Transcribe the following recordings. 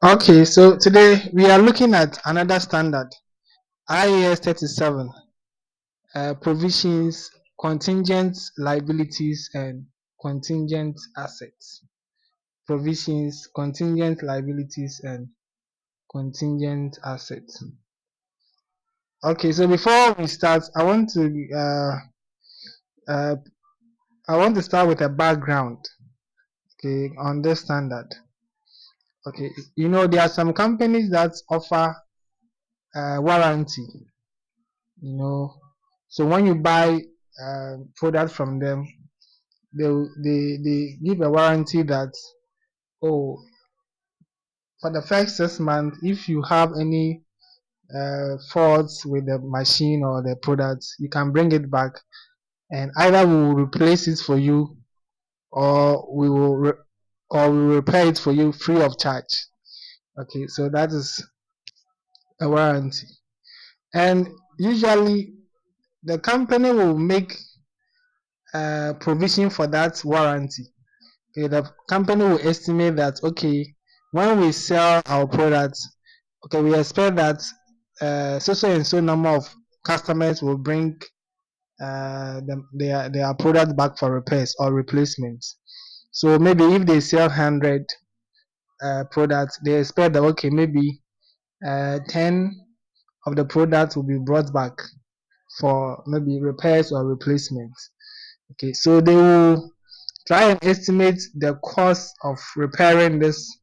Okay, so today we are looking at another standard, IAS 37, provisions, contingent liabilities, and contingent assets. Provisions, contingent liabilities, and contingent assets. Okay, so before we start, uh, I want to start with a background, okay, on this standard. Okay, there are some companies that offer warranty. you know so when you buy product from them, they give a warranty that, oh, for the first 6 months, if you have any faults with the machine or the product, you can bring it back, and either we will replace it for you, or we will repair it for you free of charge. Okay, so that is a warranty. And usually the company will make provision for that warranty. Okay, the company will estimate that, okay, when we sell our products, okay, we expect that so and so number of customers will bring their product back for repairs or replacements. So maybe if they sell 100 products, they expect that, okay, maybe 10 of the products will be brought back for maybe repairs or replacements. Okay, so they will try and estimate the cost of repairing this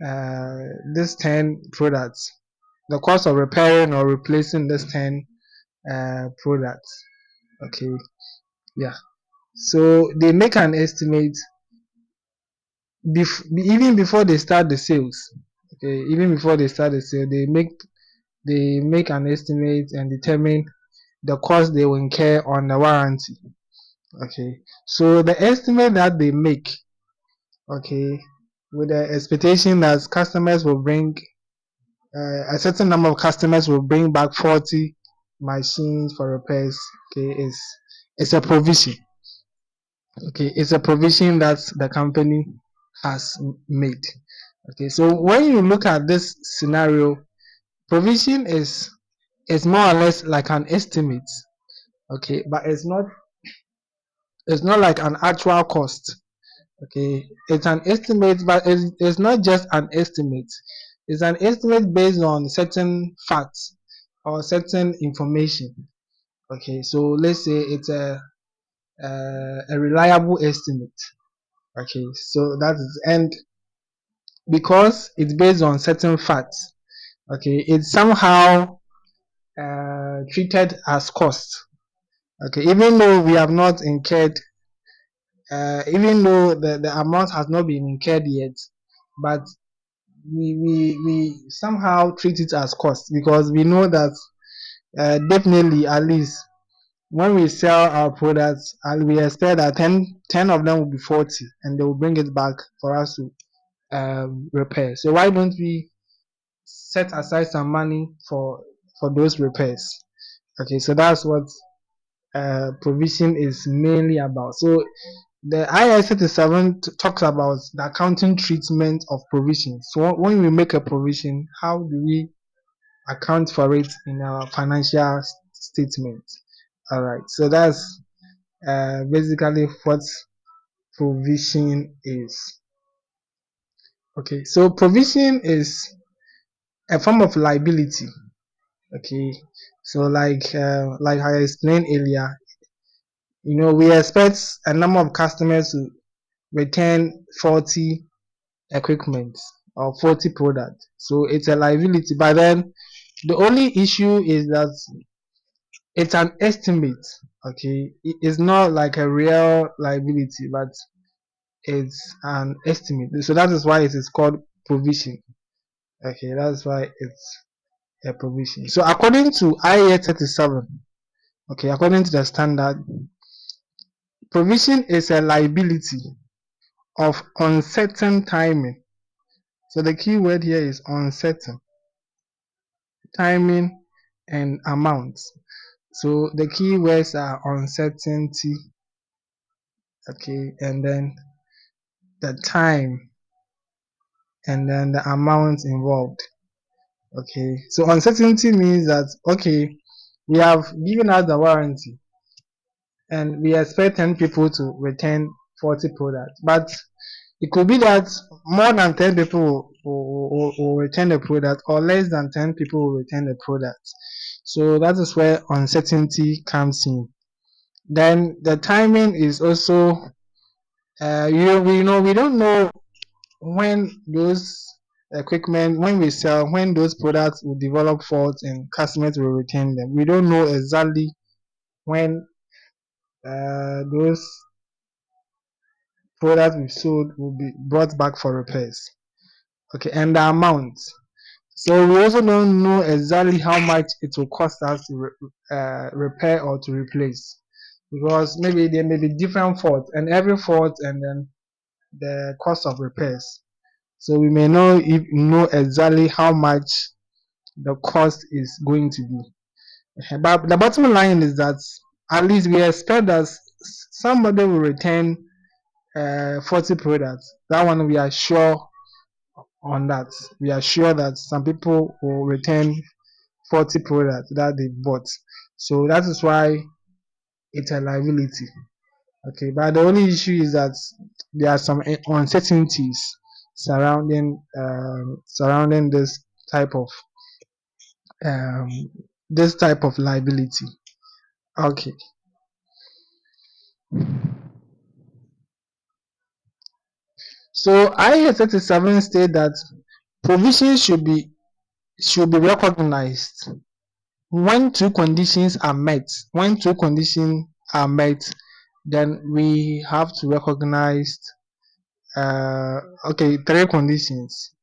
10 products, the cost of repairing or replacing this 10 products. Okay, yeah. So they make an estimate even before they start the sales. Okay, even before they start the sale, they make an estimate and determine the cost they will incur on the warranty. Okay, so the estimate that they make, okay, with the expectation that customers will bring a certain number of customers will bring back 40 machines for repairs. Okay, it's a provision. Okay, it's a provision that the company has made. Okay, so when you look at this scenario, provision is more or less like an estimate. Okay, but it's not like an actual cost. Okay, it's an estimate, but it's not just an estimate. It's an estimate based on certain facts or certain information. Okay, so let's say it's a reliable estimate. Okay, so that is, and because it's based on certain facts, okay, it's somehow treated as cost. Okay, even though we have not incurred, even though the amount has not been incurred yet, but we somehow treat it as cost, because we know that definitely, at least when we sell our products, and we expect that 10 of them will be 40 and they will bring it back for us to repair. So why don't we set aside some money for those repairs? Okay, so that's what provision is mainly about. So the IAS 37 talks about the accounting treatment of provisions. So when we make a provision, how do we account for it in our financial statement? All right, so that's basically what provision is. Okay, so provision is a form of liability. Okay, so like I explained earlier, we expect a number of customers to return 40 equipment or 40 products. So it's a liability. But then the only issue is that it's an estimate. Okay, it's not like a real liability, but it's an estimate. So that is why it is called provision. Okay, that's why it's a provision. So according to IAS 37, okay, according to the standard, provision is a liability of uncertain timing. So the key word here is uncertain timing and amount. So the key words are uncertainty, okay, and then the time, and then the amount involved. Okay, so uncertainty means that, okay, we have given out the warranty and we expect 10 people to return 40 products, but it could be that more than 10 people will return the product, or less than 10 people will return the product. So that is where uncertainty comes in. Then the timing is also, we don't know when those equipment, when we sell, when those products will develop faults and customers will return them. We don't know exactly when those products we sold will be brought back for repairs. Okay, and the amount. So we also don't know exactly how much it will cost us to repair or to replace, because maybe there may be different faults, and every fault and then the cost of repairs. So we may know exactly how much the cost is going to be. But the bottom line is that at least we expect that somebody will return 40 products. That one we are sure on that. We are sure that some people will return 40 products that they bought. So that is why it's a liability. Okay, but the only issue is that there are some uncertainties surrounding um, this type of liability. Okay, so IAS 37 state that provisions should be recognized when two conditions are met. When two conditions are met, then we have to recognize three conditions.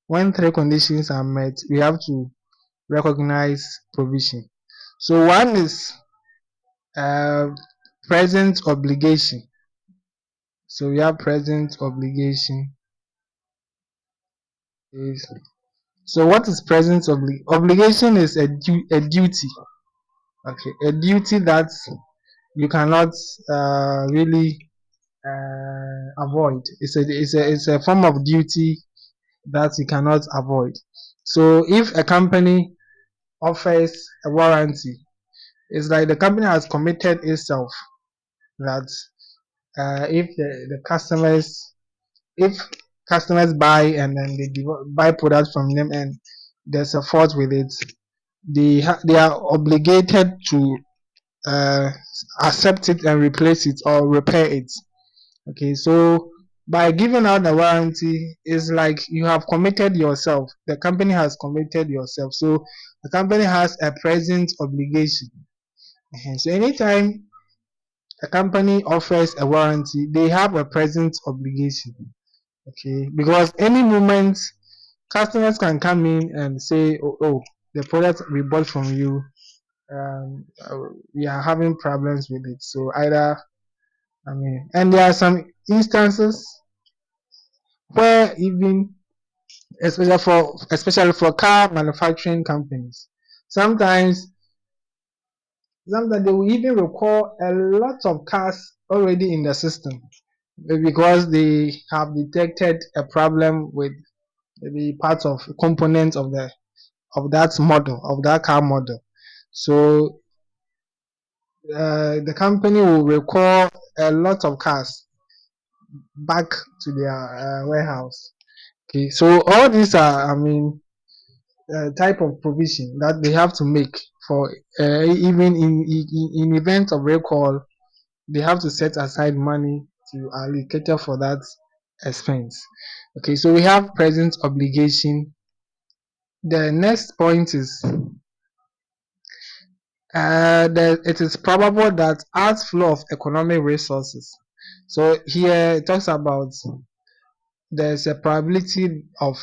When three conditions are met, we have to recognize provision. So one is uh, present obligation. So we have present obligation. So what is present obligation? Is a duty. Okay, a duty that you cannot really avoid. It's a form of duty that you cannot avoid. So if a company offers a warranty, it's like the company has committed itself that if the customers, if customers buy and then they buy products from them and there's a fault with it, they are obligated to uh, accept it and replace it or repair it. Okay, so by giving out the warranty, it's like you have committed yourself. The company has committed yourself. So the company has a present obligation. So anytime a company offers a warranty, they have a present obligation. Okay, because any moment customers can come in and say, oh, the product we bought from you, we are having problems with it. So either, and there are some instances where even especially for car manufacturing companies, sometimes sometimes they will even recall a lot of cars already in the system because they have detected a problem with maybe parts of components of that car model. So the company will recall a lot of cars back to their warehouse. Okay, so all these are, type of provision that they have to make for even in event of recall, they have to set aside money to allocate for that expense. Okay, so we have present obligation. The next point is that it is probable that outflow of economic resources. So here it talks about there's a probability of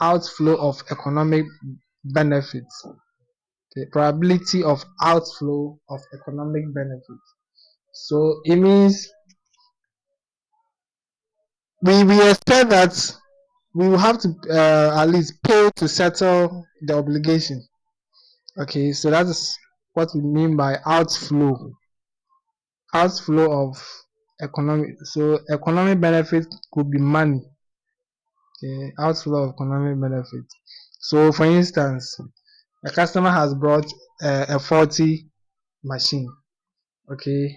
outflow of economic benefits. The probability of outflow of economic benefits. So it means we expect that we will have to at least pay to settle the obligation. Okay, so that is what we mean by outflow. Outflow of economic. So economic benefit could be money. Okay, outflow of economic benefit. So, for instance, a customer has brought a faulty machine. Okay,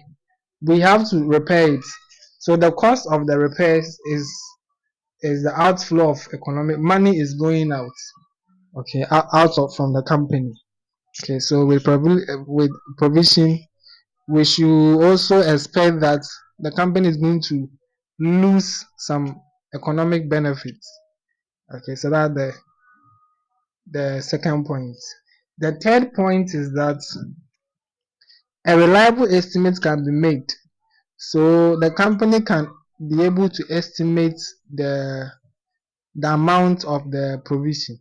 we have to repair it. So the cost of the repairs is the outflow of economic money is going out. Okay, out of from the company. Okay, so with provision, we should also expect that the company is going to lose some economic benefits. Okay, so that's the second point. The third point is that a reliable estimate can be made. So the company can be able to estimate the amount of the provision.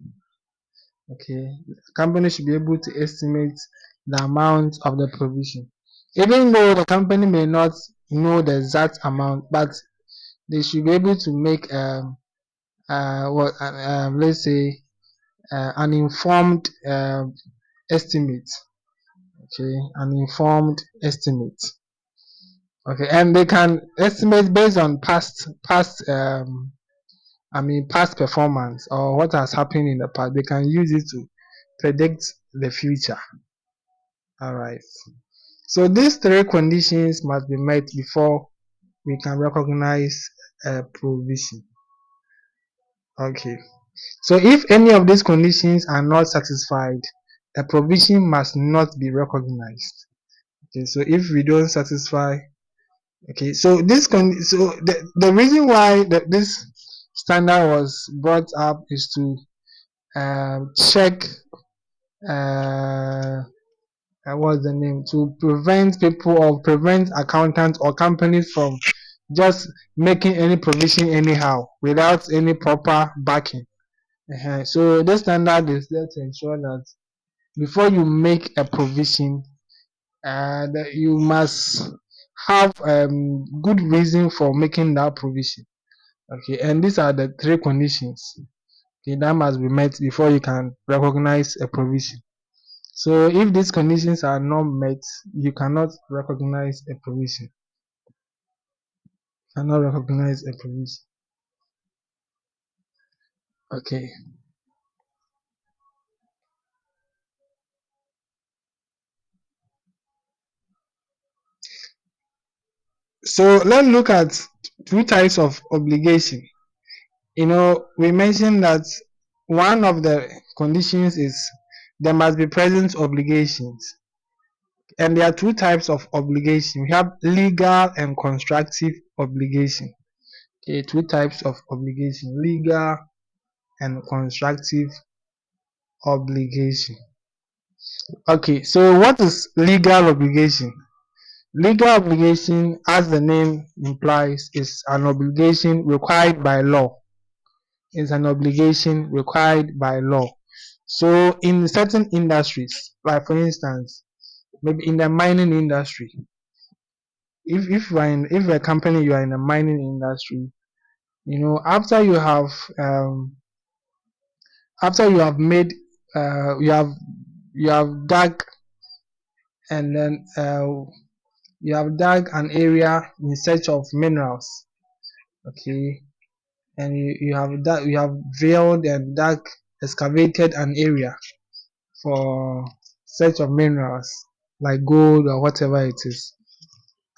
Okay, the company should be able to estimate the amount of the provision. Even though the company may not know the exact amount, but they should be able to make let's say an informed estimate. Okay, an informed estimate. Okay, and they can estimate based on past performance or what has happened in the past. They can use it to predict the future. All right. So these three conditions must be met before we can recognize a provision. Okay. So if any of these conditions are not satisfied, a provision must not be recognized. Okay. So if we don't satisfy, okay. So the reason why this standard was brought up is to check what's the name, to prevent people or prevent accountants or companies from just making any provision anyhow without any proper backing. So this standard is there to ensure that before you make a provision, that you must have good reason for making that provision. Okay, and these are the three conditions, okay, that must be met before you can recognize a provision. So if these conditions are not met, you cannot recognize a provision. Cannot recognize a provision. Okay. So let's look at two types of obligation. We mentioned that one of the conditions is there must be present obligations. And there are two types of obligation. We have legal and constructive obligation. Okay, two types of obligation, legal and constructive obligation. Okay, so what is legal obligation? Legal obligation, as the name implies, is an obligation required by law. It's an obligation required by law. So in certain industries, like for instance, maybe in the mining industry, if a company you are in the mining industry, after you have made you have dug, and then you have dug an area in search of minerals. Okay, and you have drilled and dug, excavated an area for search of minerals like gold or whatever it is.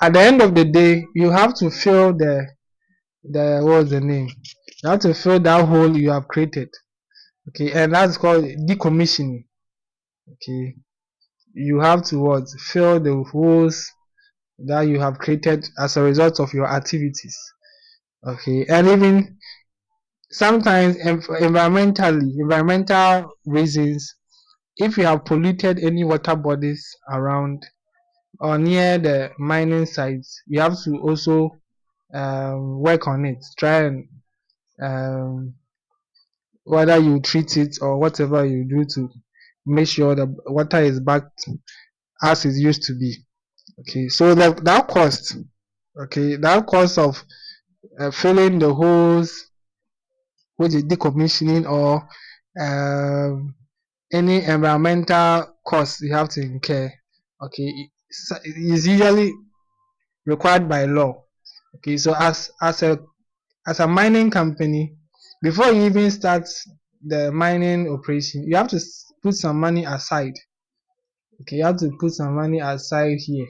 At the end of the day, you have to fill the what's the name? You have to fill that hole you have created. Okay, and that's called decommissioning. Okay, you have to fill the holes that you have created as a result of your activities. Okay, and even sometimes environmental reasons, if you have polluted any water bodies around or near the mining sites, you have to also work on it, try and um, whether you treat it or whatever you do to make sure the water is back as it used to be. Okay, so that cost, okay, that cost of filling the holes, which is decommissioning, or um, any environmental costs you have to incur, okay, it is usually required by law. Okay, so as a mining company, before you even start the mining operation, you have to put some money aside. Okay, you have to put some money aside here.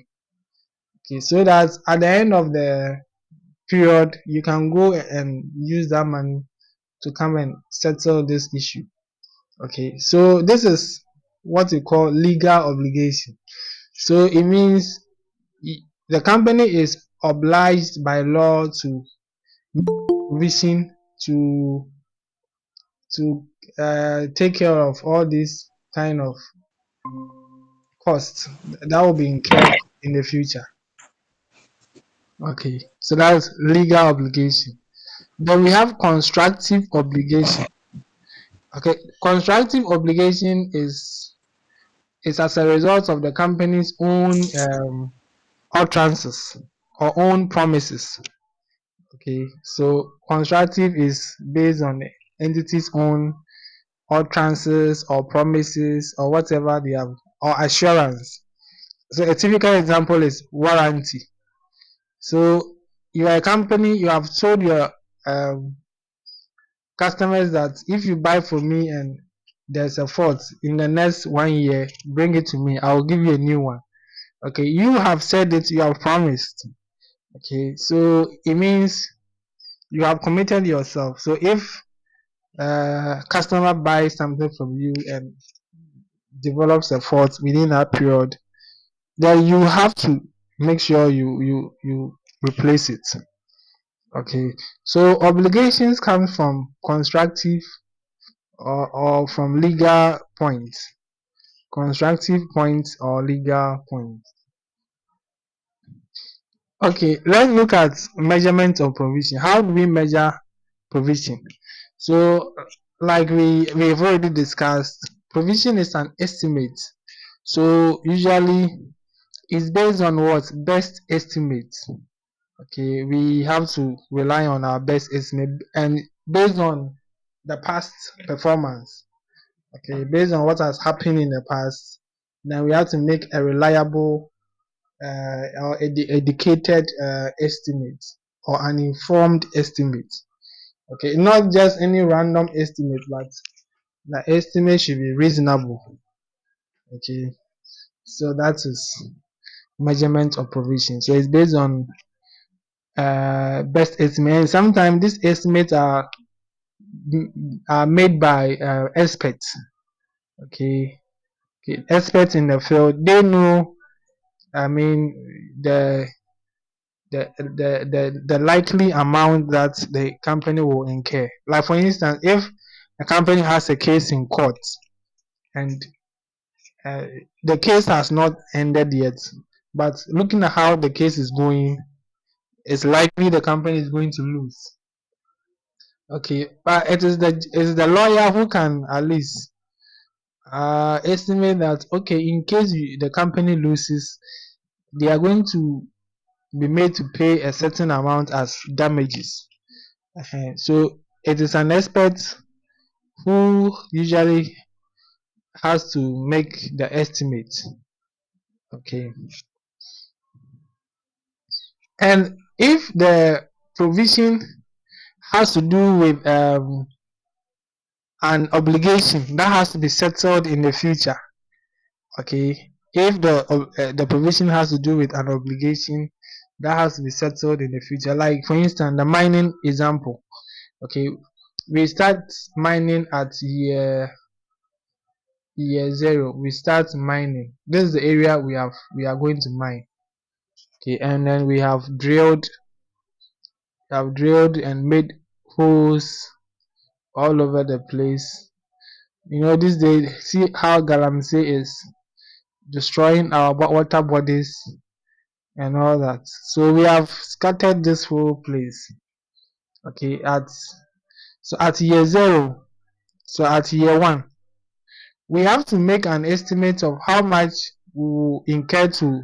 Okay, so that at the end of the period, you can go and use that money to come and settle this issue. Okay, so this is what we call legal obligation. So it means the company is obliged by law to provision to to take care of all these kind of costs that will be incurred in the future. Okay, so that's legal obligation. Then we have constructive obligation. Okay, constructive obligation is as a result of the company's own utterances or own promises. Okay, so constructive is based on the entity's own utterances or promises or whatever they have, or assurance. So a typical example is warranty. So you are a company, you have told your um, customers that if you buy from me and there's a fault in the next 1 year, bring it to me. I will give you a new one. Okay, you have said it, you have promised. Okay, so it means you have committed yourself. So if customer buys something from you and develops a fault within that period, then you have to make sure you replace it. Okay, so obligations come from constructive or from legal points, constructive points or legal points. Okay, let's look at measurement of provision. How do we measure provision? So, like we've already discussed, provision is an estimate. So usually it's based on what? Best estimate. Okay, we have to rely on our best estimate and based on the past performance. Okay, based on what has happened in the past, then we have to make a reliable or educated estimate or an informed estimate. Okay, not just any random estimate, but the estimate should be reasonable. Okay, so that is measurement of provision. So it's based on best estimate, and sometimes these estimates are made by experts. Okay, experts in the field, they know. I mean the likely amount that the company will incur. Like for instance, if a company has a case in court and uh, the case has not ended yet, but looking at how the case is going, it's likely the company is going to lose. Okay, but it is the lawyer who can at least estimate that okay, in case the company loses, they are going to be made to pay a certain amount as damages. So it is an expert who usually has to make the estimate. Okay, and if the provision has to do with an obligation that has to be settled in the future. Okay, if the provision has to do with an obligation that has to be settled in the future, like for instance the mining example. Okay, we start mining at year zero. We start mining. This is the area we are going to mine. Okay, and then we have drilled and made holes all over the place. These days, see how galamsey is destroying our water bodies and all that. So we have scattered this whole place. Okay, at year zero, so at year one, we have to make an estimate of how much we will incur to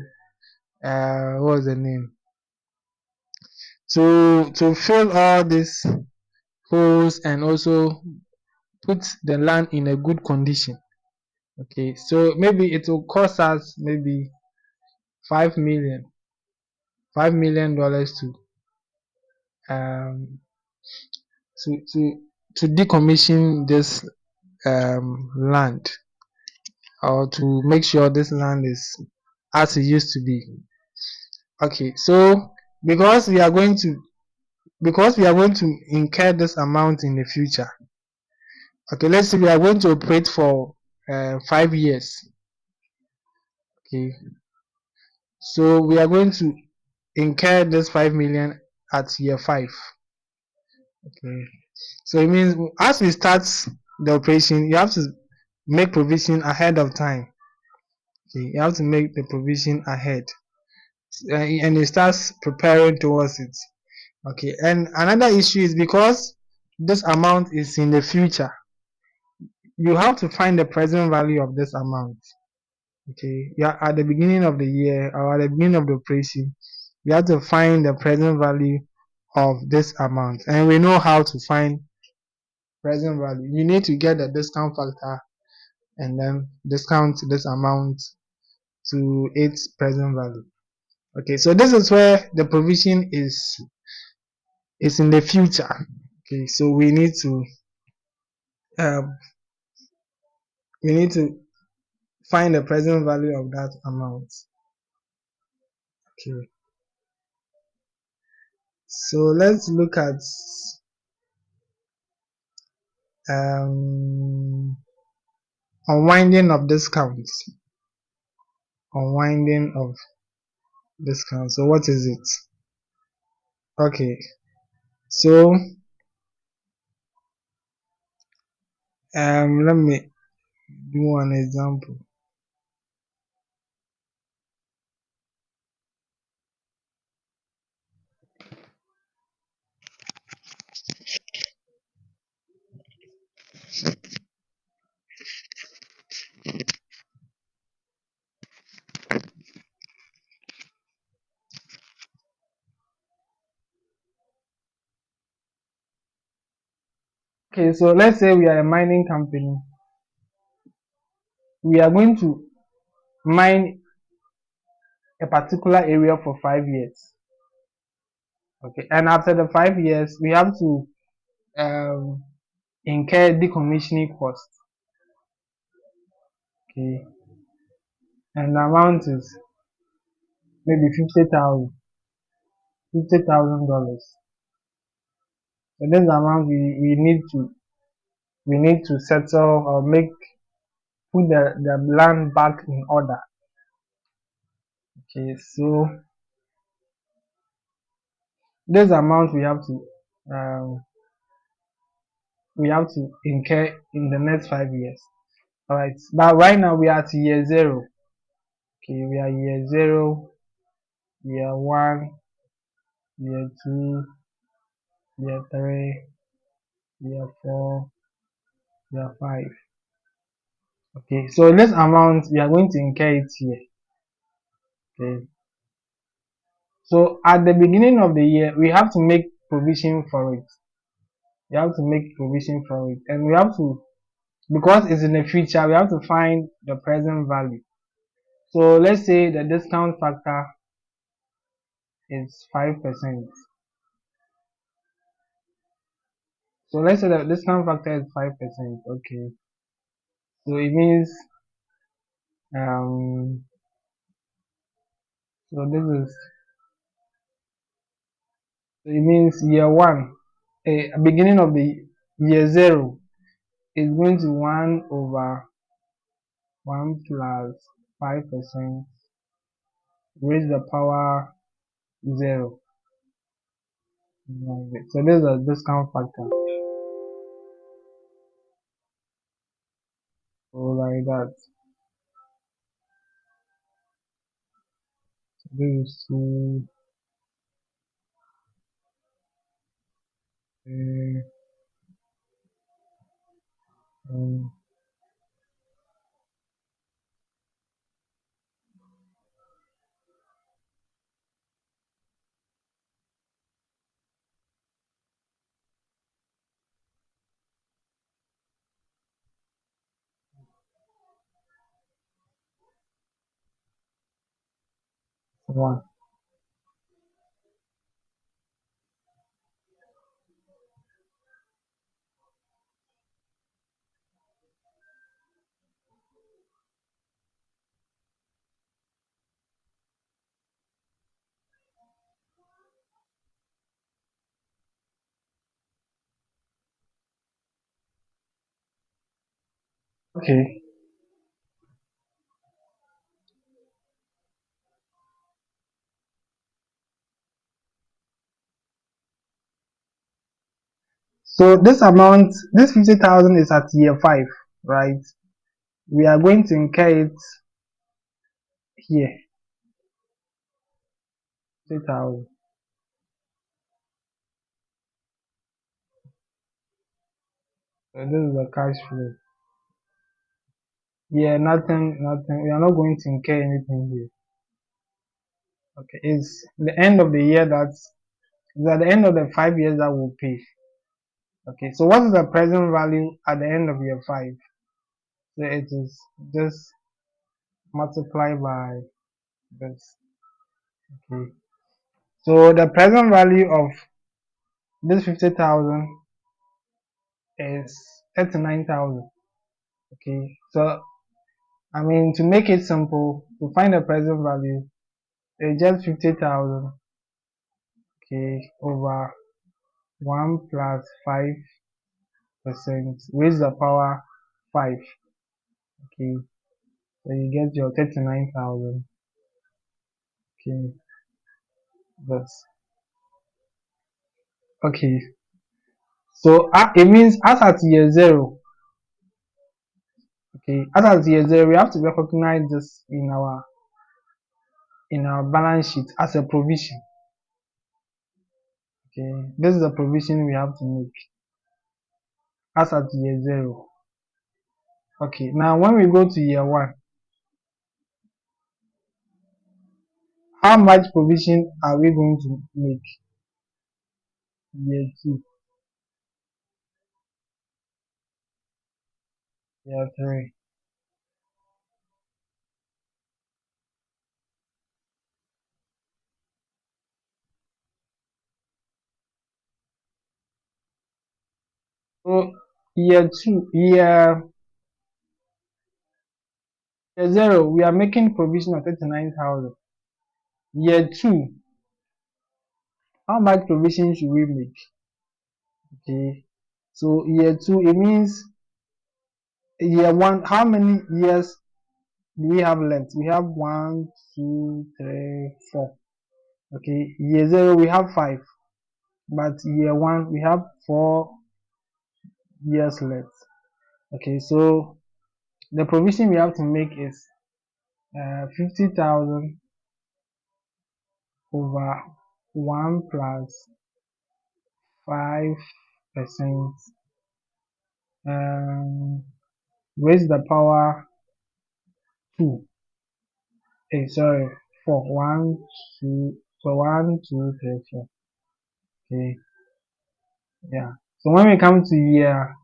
what's the name, to fill all these holes and also put the land in a good condition. Okay, so maybe it will cost us maybe 5 million, $5 million to um to to decommission this land, or to make sure this land is as it used to be. Okay, so because we are going to incur this amount in the future. Okay, let's say we are going to operate for 5 years. Okay, so we are going to incur this 5 million at year 5. Okay, so it means as we start the operation, you have to make provision ahead of time. Okay, you have to make the provision ahead, and it starts preparing towards it. Okay, and another issue is because this amount is in the future, you have to find the present value of this amount. Okay, yeah, at the beginning of the year or at the beginning of the operation, you have to find the present value of this amount, and we know how to find present value. You need to get the discount factor and then discount this amount to its present value. Okay, so this is where the provision is in the future. Okay, so um, we need to find the present value of that amount. Okay, so let's look at um, unwinding of discounts. Unwinding of discounts. So what is it? Okay, so let me do an example. Okay, so let's say we are a mining company. We are going to mine a particular area for 5 years. Okay, and after the 5 years, we have to um, incur decommissioning costs. Okay, and the amount is maybe $50,000. So this amount we need to settle or put the land back in order. Okay, so this amount um, we have to incur in the next 5 years. All right, but right now we are at year zero. Okay, we are year zero, year one, year two, year three, year four, year five. Okay, so this amount we are going to incur it here. Okay, so at the beginning of the year we have to make provision for it. We have to make provision for it, and we have to, because it's in the future, we have to find the present value. So let's say the discount factor is 5%. So let's say the discount factor is 5%. Okay, so it means um so this is so it means year one, a beginning of the year zero is going to 1 over 1 plus 5% raised the power 0. So this is a discount factor. So like that. So this is 2 um, 1. Okay. So this amount, this 50,000 is at year 5, right? We are going to incur it here, 50,000. So this is the cash flow. Yeah, nothing. We are not going to incur anything here. Okay, it's the end of the year it's at the end of the 5 years that we'll pay. Okay, so what is the present value at the end of year 5? So it is just multiply by this. Okay, so the present value of this 50,000 is 39,000. Okay, so I mean, to make it simple, to find the present value, it's just 50,000, okay, over 1 plus 5% raised the power 5, okay, so you get your 39,000, okay, that's, okay, so it means as at year 0, okay, as at year 0, we have to recognize this in our balance sheet as a provision, okay, this is a provision we have to make as at year 0. Okay, now when we go to year 1, how much provision are we going to make? Year 2, year 3. So year 2, year 0, we are making provision of 39,000. Year 2, how much provision should we make? Okay, so year 2, it means year 1, how many years do we have left? We have 1, 2, 3, 4. Okay, year 0, we have 5, but year 1, we have 4 years left. Okay, so the provision we have to make is 50,000 over 1 plus 5%, um, raise the power 2. Hey, sorry, 4. 1, 2, so 1, 2, 3, 4. Okay, yeah. So when we come to year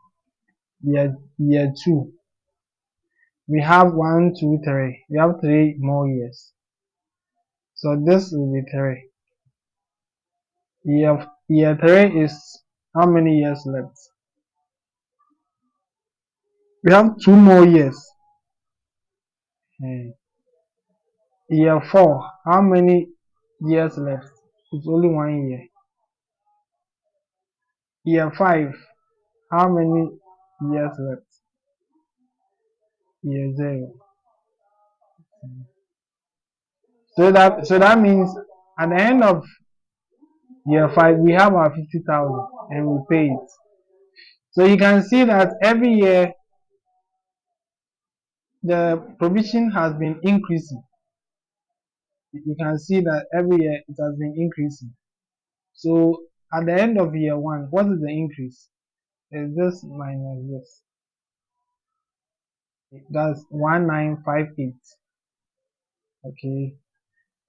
2, we have 1, 2, 3. We have 3 more years. So this will be 3. Year 3 is how many years left? We have 2 more years. Hmm. Year 4, how many years left? It's only 1 year. Year 5, how many years left? Year 0. So that means at the end of year 5, we have our 50,000 and we pay it. So you can see that every year the provision has been increasing. You can see that every year it has been increasing. So at the end of year 1, what is the increase? It's this minus this. That's 1958. Okay.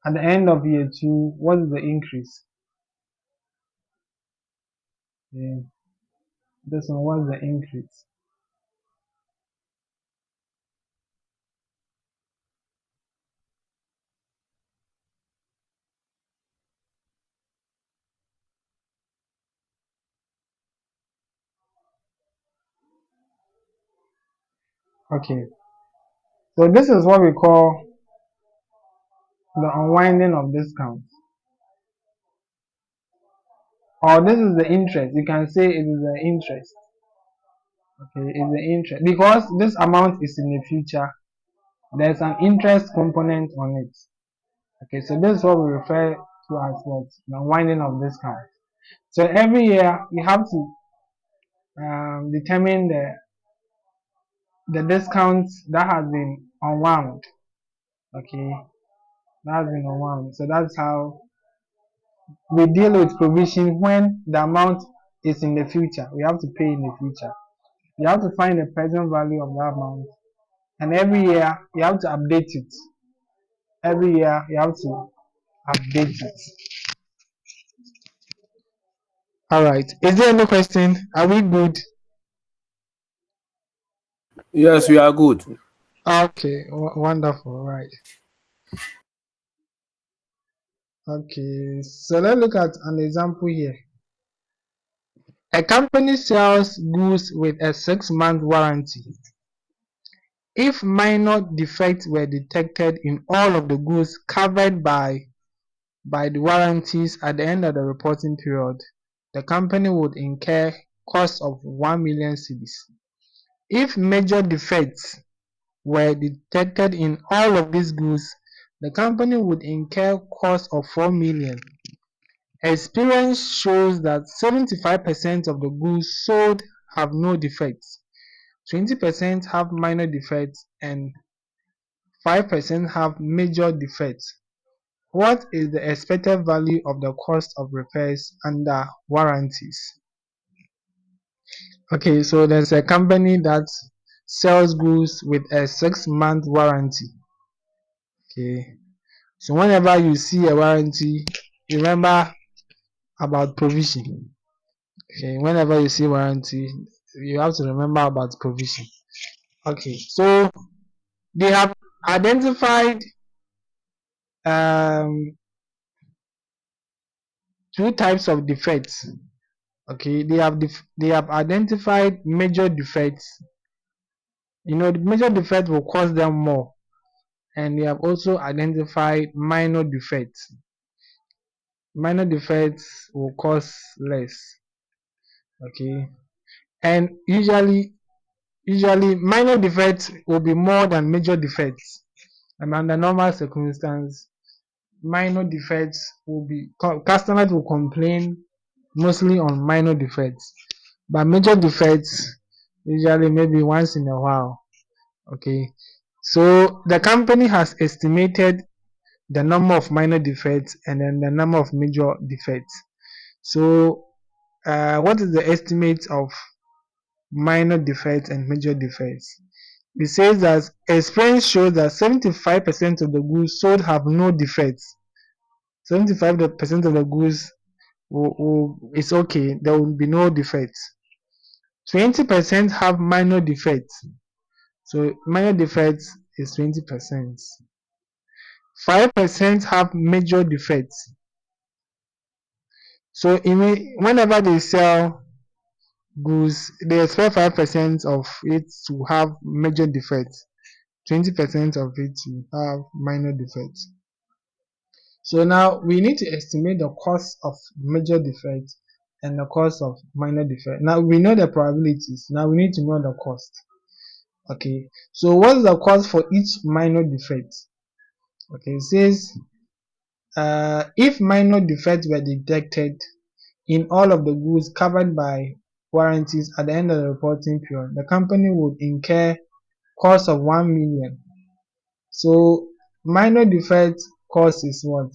At the end of year 2, what is the increase? Yeah. This one, what is the increase? Okay. So this is what we call the unwinding of discount. Or this is the interest. You can say it is the interest. Okay, is the interest, because this amount is in the future. There's an interest component on it. Okay, so this is what we refer to as what the unwinding of discount. So every year you have to determine the discount that has been unwound. Okay, that has been unwound. So that's how we deal with provision when the amount is in the future. We have to pay in the future. You have to find the present value of that amount, and every year you have to update it. Every year you have to update it. All right. Is there any question? Are we good? Yes, we are good. Okay. Wonderful. Right. Okay. So let's look at an example here. A company sells goods with a 6-month warranty. If minor defects were detected in all of the goods covered by the warranties at the end of the reporting period, the company would incur cost of 1 million cedis. If major defects were detected in all of these goods, the company would incur cost of 4 million. Experience shows that 75% of the goods sold have no defects, 20% have minor defects, and 5% have major defects. What is the expected value of the cost of repairs under warranties? Okay, so there's a company that sells goods with a 6-month warranty. Okay, so whenever you see a warranty, remember about provision. Okay, whenever you see warranty, you have to remember about provision. Okay, so they have identified um, two types of defects. Okay, they have identified major defects. The major defect will cost them more, and they have also identified minor defects. Minor defects will cost less. Okay, and usually minor defects will be more than major defects. And under normal circumstances, minor defects will be customers will complain mostly on minor defects, but major defects usually maybe once in a while. Okay, so the company has estimated the number of minor defects and then the number of major defects. So what is the estimate of minor defects and major defects? It says that experience shows that 75% of the goods sold have no defects. 75% of the goods is okay, there will be no defects. 20% have minor defects. So minor defects is 20%. 5% have major defects. So whenever they sell goods, they expect 5% of it to have major defects, 20% of it to have minor defects. So now we need to estimate the cost of major defects and the cost of minor defect. Now we know the probabilities. Now we need to know the cost. Okay, so what's the cost for each minor defect? Okay, it says if minor defects were detected in all of the goods covered by warranties at the end of the reporting period, the company would incur cost of 1 million. So minor defect cost is what?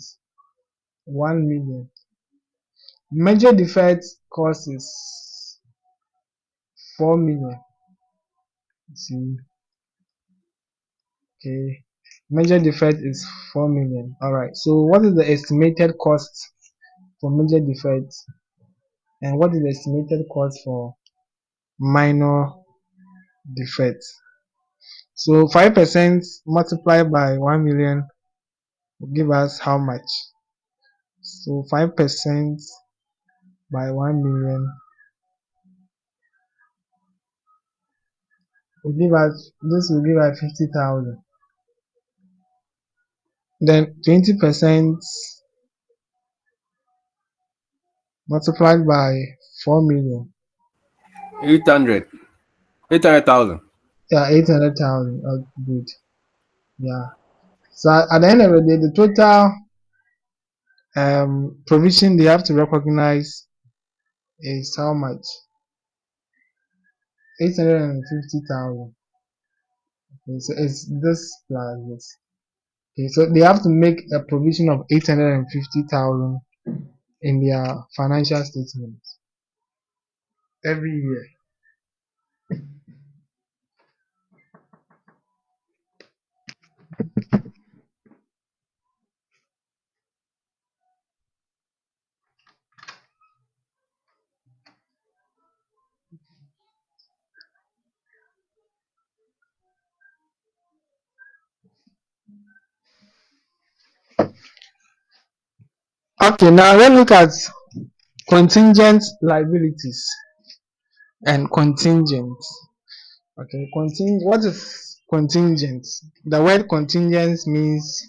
1 million. Major defect cost is 4 million. See, okay. Major defect is 4 million. Alright, so what is the estimated cost for major defects and what is the estimated cost for minor defects? So 5% multiplied by 1 million will give us how much? So 5% by 1 million will give us 50,000. Then 20% multiplied by 4 million 800. 800,000. Yeah, 800,000. Oh, good. Yeah. So at the end of the day, the total provision they have to recognize is how much? 850,000. Okay, so it's this plus this. Okay, so they have to make a provision of 850,000 in their financial statements every year. Okay, now let's look at contingent liabilities and contingent. Okay, what is contingent? The word contingent means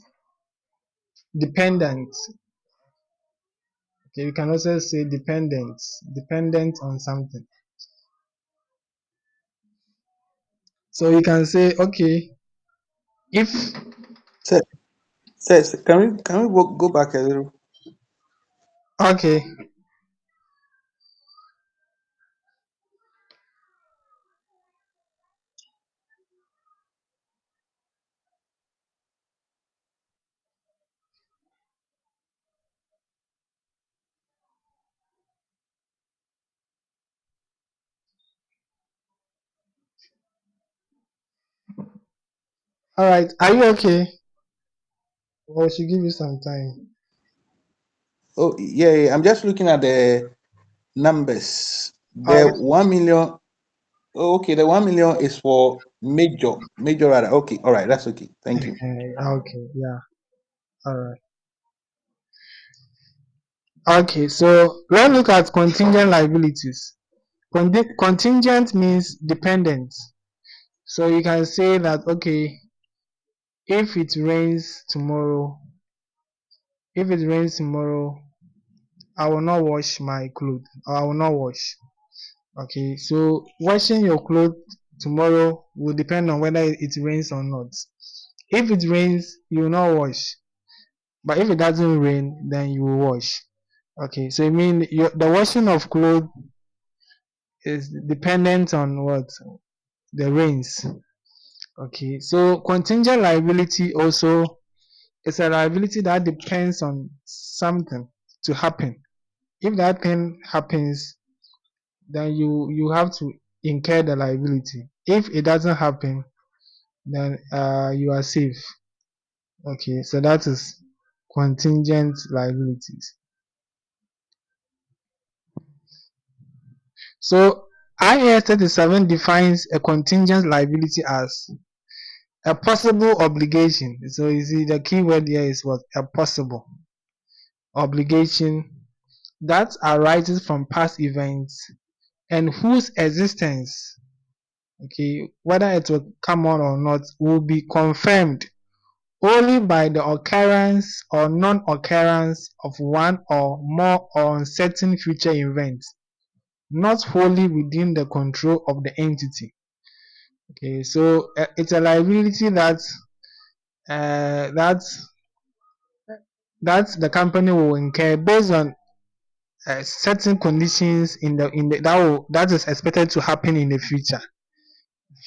dependent. Okay, you can also say dependent on something. So you can say, okay, if Sir, can we go back a little? okay, all right, are you okay? Or should give you some time? Oh, yeah, yeah. I'm just looking at the numbers. The Okay, 1 million. Oh, okay, the 1 million is for major rather. Okay, all right, that's okay. Thank you. okay, yeah, all right. Okay, so let's look at contingent liabilities. Contingent means dependent. So you can say that, okay, if it rains tomorrow, if it rains tomorrow, I will not wash my clothes, or I will not wash. Okay, so washing your clothes tomorrow will depend on whether it rains or not. If it rains, you will not wash. But if it doesn't rain, then you will wash. Okay, so I mean the washing of clothes is dependent on what? The rains. Okay, so contingent liability also is a liability that depends on something to happen. If that thing happens, then you have to incur the liability. If it doesn't happen, then you are safe. Okay, so that is contingent liabilities. So IAS 37 defines a contingent liability as a possible obligation. So you see the key word here is what? A possible obligation that arises from past events and whose existence, okay, whether it will come on or not, will be confirmed only by the occurrence or non-occurrence of one or more uncertain future events, not wholly within the control of the entity. Okay, so it's a liability uh, that that the company will incur based on certain conditions in the that is expected to happen in the future,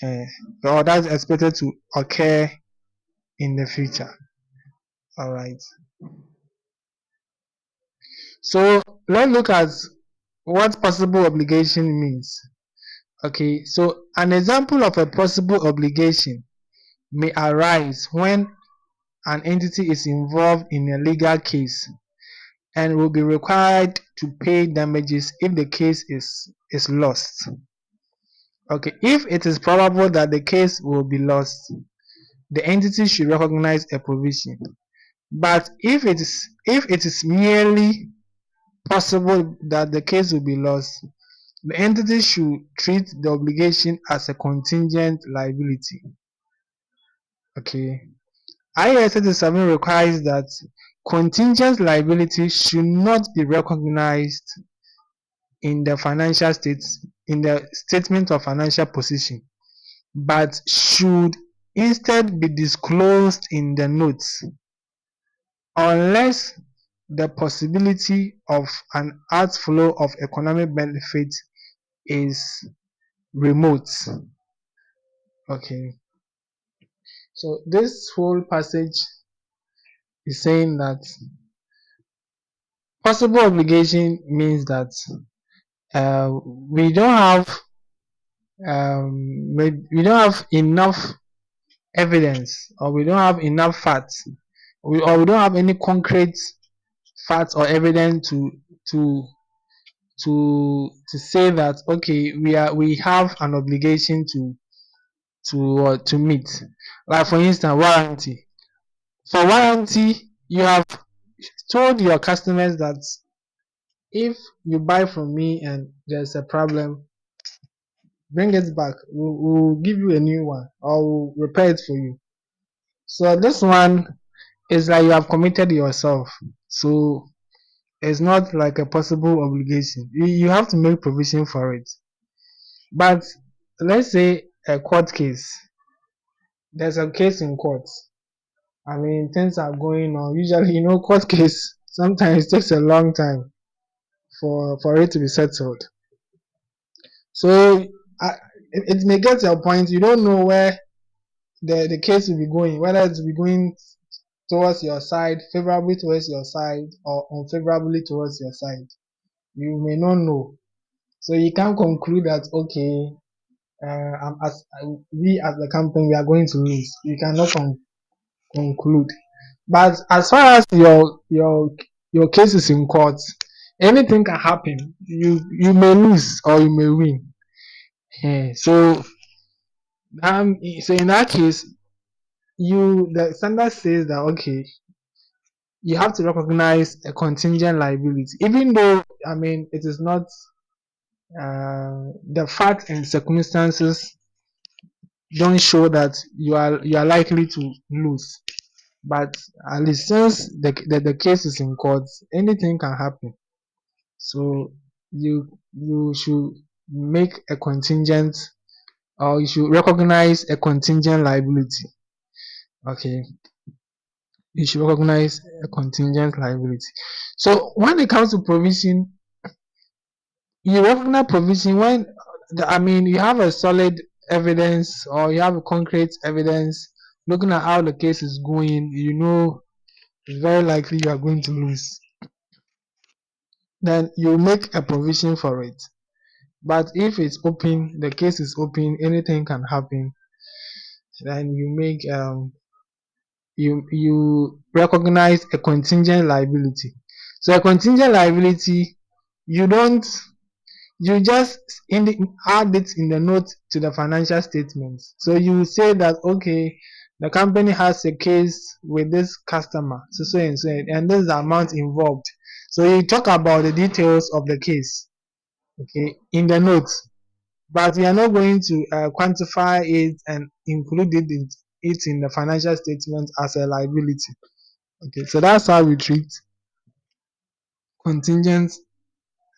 uh, or that's expected to occur in the future. All right. So let's look at what possible obligation means. Okay, so an example of a possible obligation may arise when an entity is involved in a legal case and will be required to pay damages if the case is lost. Okay, if it is probable that the case will be lost, the entity should recognize a provision. But if it is merely possible that the case will be lost, the entity should treat the obligation as a contingent liability. Okay. IAS 37 requires that contingent liability should not be recognized in the financial statements in the statement of financial position, but should instead be disclosed in the notes unless the possibility of an outflow of economic benefit is remote. Okay, so this whole passage is saying that possible obligation means that we don't have we don't have enough evidence, or we don't have enough facts, or we don't have any concrete facts or evidence to to say that okay, we have an obligation to meet. Like for instance, warranty. For warranty, you have told your customers that if you buy from me and there's a problem, bring it back. We'll give you a new one, or we'll repair it for you. So this one is like you have committed yourself. So it's not like a possible obligation. You have to make provision for it. But let's say a court case. There's a case in court. I mean, things are going on. Usually, court case sometimes takes a long time for it to be settled. So it may get to a point you don't know where the case will be going, whether it will be going towards your side, favorably towards your side, or unfavorably towards your side. You may not know. So you can't conclude that, okay, we as the company, we are going to lose. You cannot conclude. But as far as your case is in court, anything can happen. You may lose or you may win. So in that case, the standard says that okay, you have to recognize a contingent liability, even though I mean it is not the facts and circumstances don't show that you are likely to lose. But at least since the case is in court, anything can happen. So you should make a contingent, or you should recognize a contingent liability. Okay, you should recognize a contingent liability. So when it comes to provision, you recognize provision when I mean you have a solid evidence, or you have a concrete evidence looking at how the case is going. It's very likely you are going to lose. Then you make a provision for it. But if it's open, the case is open, anything can happen. Then you recognize a contingent liability. So a contingent liability, you don't you just add it in the note to the financial statements. So you say that okay, the company has a case with this customer, so and so, and this is the amount involved. So you talk about the details of the case, okay, in the notes, but we are not going to quantify it and include it in the financial statement as a liability. Okay, so that's how we treat contingent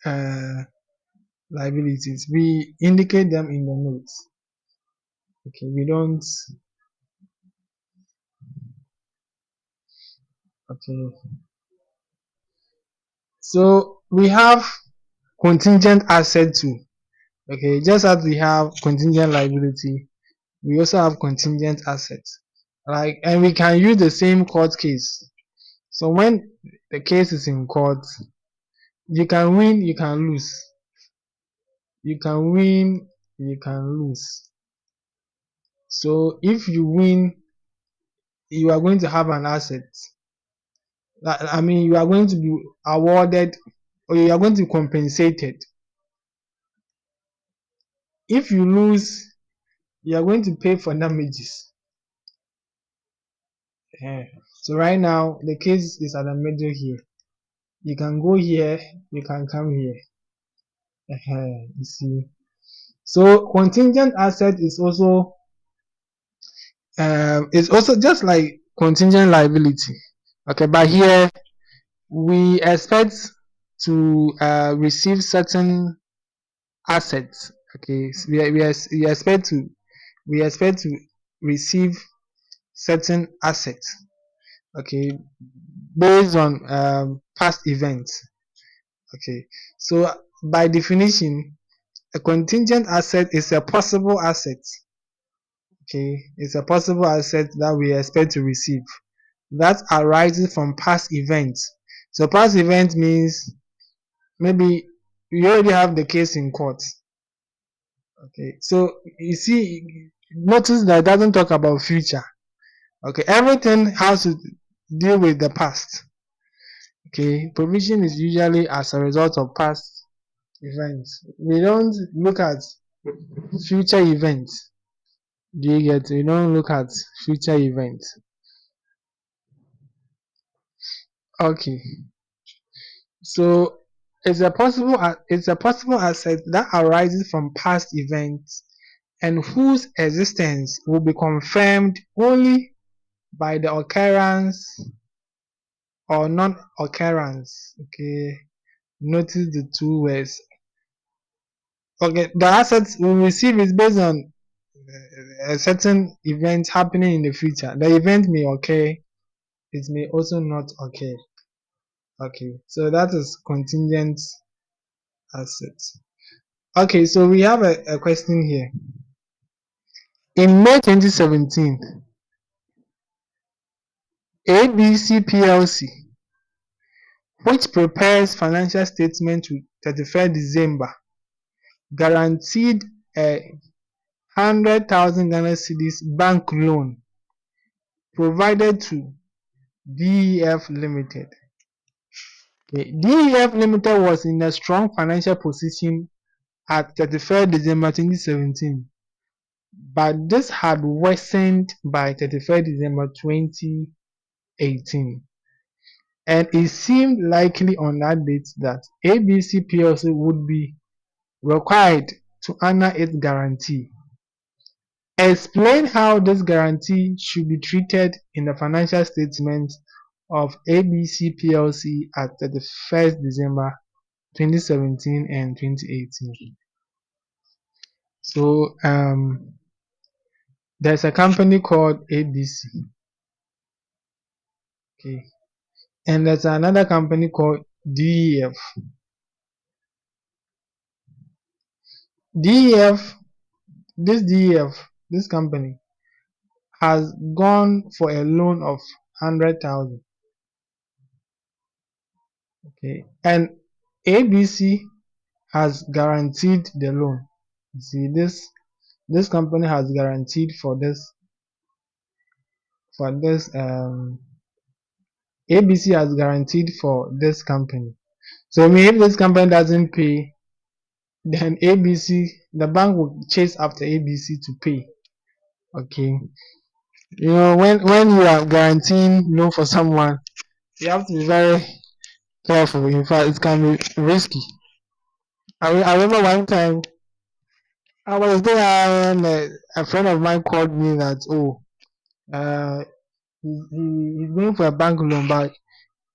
uh, liabilities. We indicate them in the notes. Okay, we don't. Okay, so we have contingent asset too. Okay, just as we have contingent liability, we also have contingent assets. And we can use the same court case. So when the case is in court, you can win, you can lose. You can win, you can lose. So if you win, you are going to have an asset. I mean, you are going to be awarded, or you are going to be compensated. If you lose, you are going to pay for damages. So right now, the case is at the middle here. You can go here, you can come here. You see. So contingent asset is also just like contingent liability. Okay, but here we expect to receive certain assets Okay, so we expect to receive certain assets. Okay, based on past events. Okay, so by definition, a contingent asset is a possible asset. Okay, it's a possible asset that we expect to receive that arises from past events. So past event means maybe you already have the case in court. Okay, so you see, notice that it doesn't talk about future. Okay, everything has to deal with the past. Okay, provision is usually as a result of past events. We don't look at future events. Do you get? We don't look at future events. Okay, so it's a possible asset that arises from past events and whose existence will be confirmed only by the occurrence or non-occurrence. Okay, notice the two words. Okay, the assets we receive is based on a certain event happening in the future. The event may occur, it may also not occur. Okay, so that is contingent assets. Okay, so we have a question here. In May 2017, ABC PLC, which prepares financial statements to 31st December, guaranteed a 100,000 Ghana cedis bank loan provided to DEF Limited. Okay. DEF Limited was in a strong financial position at 31st December 2017, but this had worsened by 31st December 2018. And it seemed likely on that date that ABC PLC would be required to honor its guarantee. Explain how this guarantee should be treated in the financial statements of ABC PLC at 31st December 2017 and 2018. So there's a company called ABC. Okay. And there's another company called DEF. DEF, this company has gone for a loan of 100,000. Okay. And ABC has guaranteed the loan. You see, this company has guaranteed for this ABC has guaranteed for this company. So I mean, if this company doesn't pay, then ABC, the bank will chase after ABC to pay. Okay. You know, when you are guaranteeing loan for someone, you have to be very careful. In fact, it can be risky. I remember one time I was there and a friend of mine called me that uh he's going for a bank loan, but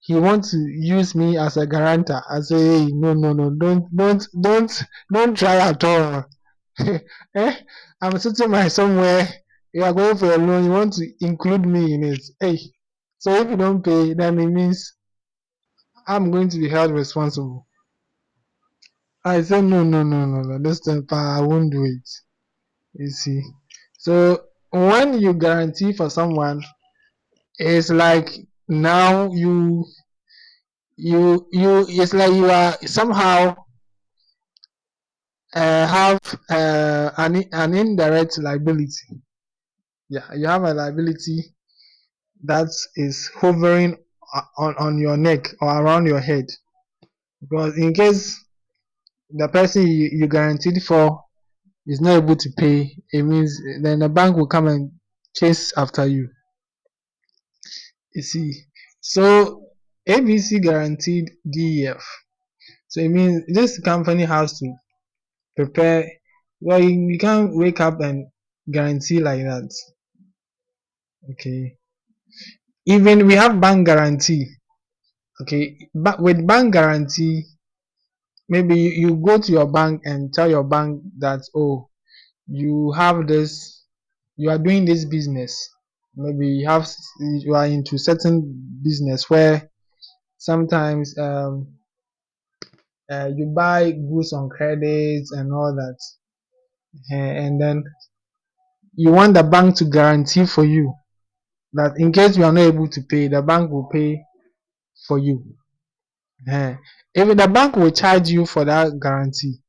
he wants to use me as a guarantor. I say, hey, no, don't try at all. eh? I'm sitting by somewhere. You are going for a loan. You want to include me in it. Hey, so if you don't pay, then it means I'm going to be held responsible. I said, no. This time, I won't do it. You see. So when you guarantee for someone, it's like now it's like you are somehow have an indirect liability. Yeah, you have a liability that is hovering on your neck or around your head, because in case the person you guaranteed for is not able to pay, it means then the bank will come and chase after you. You see, so ABC guaranteed DEF. So it means this company has to prepare. Well, you can't wake up and guarantee like that. Okay. Even we have bank guarantee. Okay. But with bank guarantee, maybe you go to your bank and tell your bank that, oh, you have this, you are doing this business. Maybe you are into certain business where sometimes you buy goods on credit and all that. And then you want the bank to guarantee for you that in case you are not able to pay, the bank will pay for you. If the bank will charge you for that guarantee,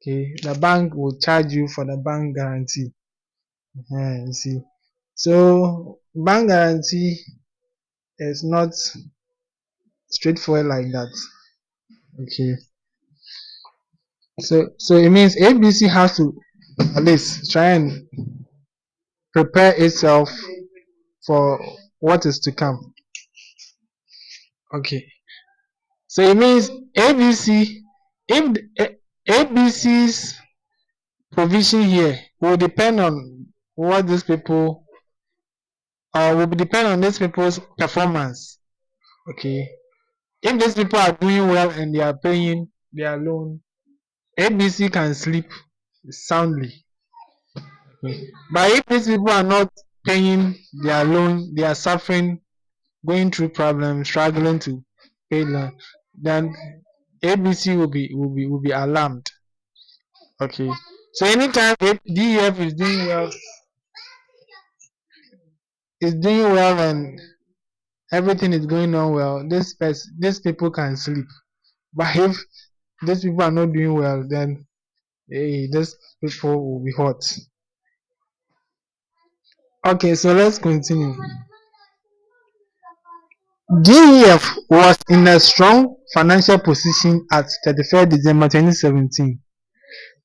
okay, the bank will charge you for the bank guarantee. You see, so bank guarantee is not straightforward like that. Okay, so it means ABC has to at least try and prepare itself for what is to come. Okay, so it means ABC, if ABC's provision here will depend on what these people, will depend on these people's performance. Okay, if these people are doing well and they are paying their loan, ABC can sleep soundly. Okay. But if these people are not paying their loan, they are suffering, going through problems, struggling to pay loan, then ABC will be alarmed. Okay. So anytime DEF is doing well and everything is going on well, these people can sleep. But if these people are not doing well, then hey, these people will be hot. Okay, so let's continue. DEF was in a strong financial position at 31st December 2017.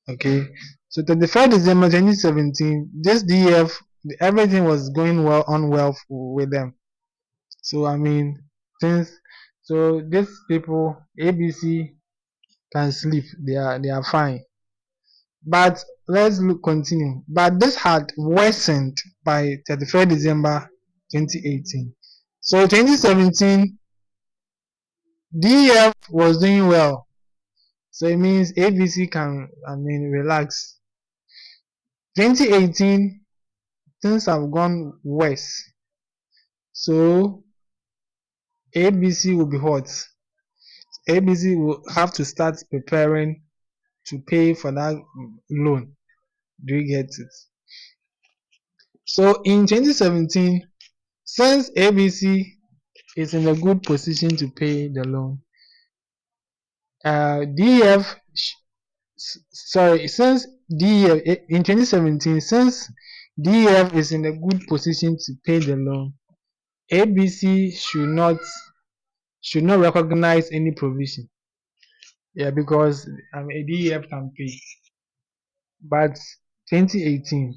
Okay, so 31st December 2017, this DEF, everything was going well with them. So I mean, things. So these people, ABC, can sleep. They are fine. But continue. But this had worsened by 31st December 2018. So 2017, DEF was doing well. So it means ABC can, I mean, relax. 2018, things have gone worse. So ABC will be hot. ABC will have to start preparing to pay for that loan. Do you get it? So in 2017, since ABC is in a good position to pay the loan, DEF, since DEF in 2017, since DEF is in a good position to pay the loan, ABC should not recognize any provision. Yeah, because DEF can pay. But 2018,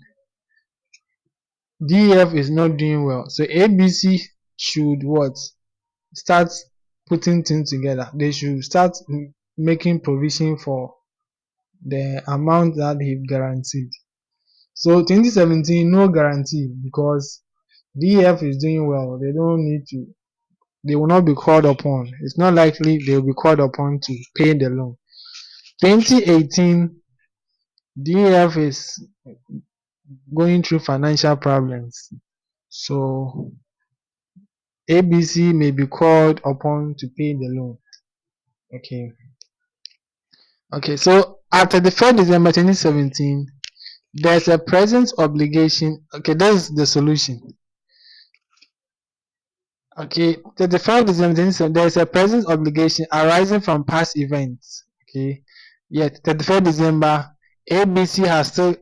DEF is not doing well. So ABC should what? Start putting things together. They should start making provision for the amount that he guaranteed. So 2017, no guarantee because DEF is doing well. They don't need to. They will not be called upon. It's not likely they will be called upon to pay the loan. 2018, DEF is going through financial problems. So ABC may be called upon to pay the loan. Okay. Okay, so after the 1st December 2017, there's a present obligation. Okay, that's the solution. Okay, to the 1st December 2017, there's a present obligation arising from past events. Okay, yet 31st December, ABC has still,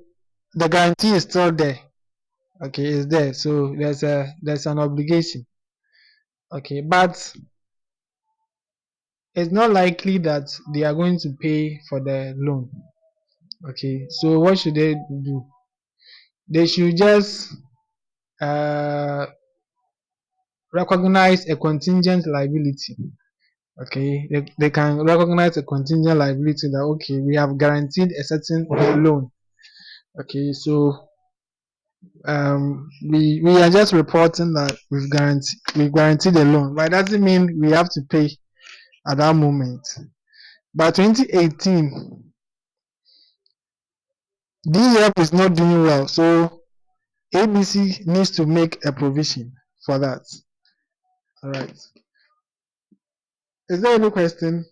the guarantee is still there. Okay, it's there. So there's an obligation. Okay, but it's not likely that they are going to pay for the loan. Okay, so what should they do? They should just recognize a contingent liability. Okay, they can recognize a contingent liability that okay, we have guaranteed a certain loan. Okay, so we are just reporting that we've guaranteed a loan, but it doesn't mean we have to pay at that moment. By 2018, DEF is not doing well, so ABC needs to make a provision for that. All right. Is there any question?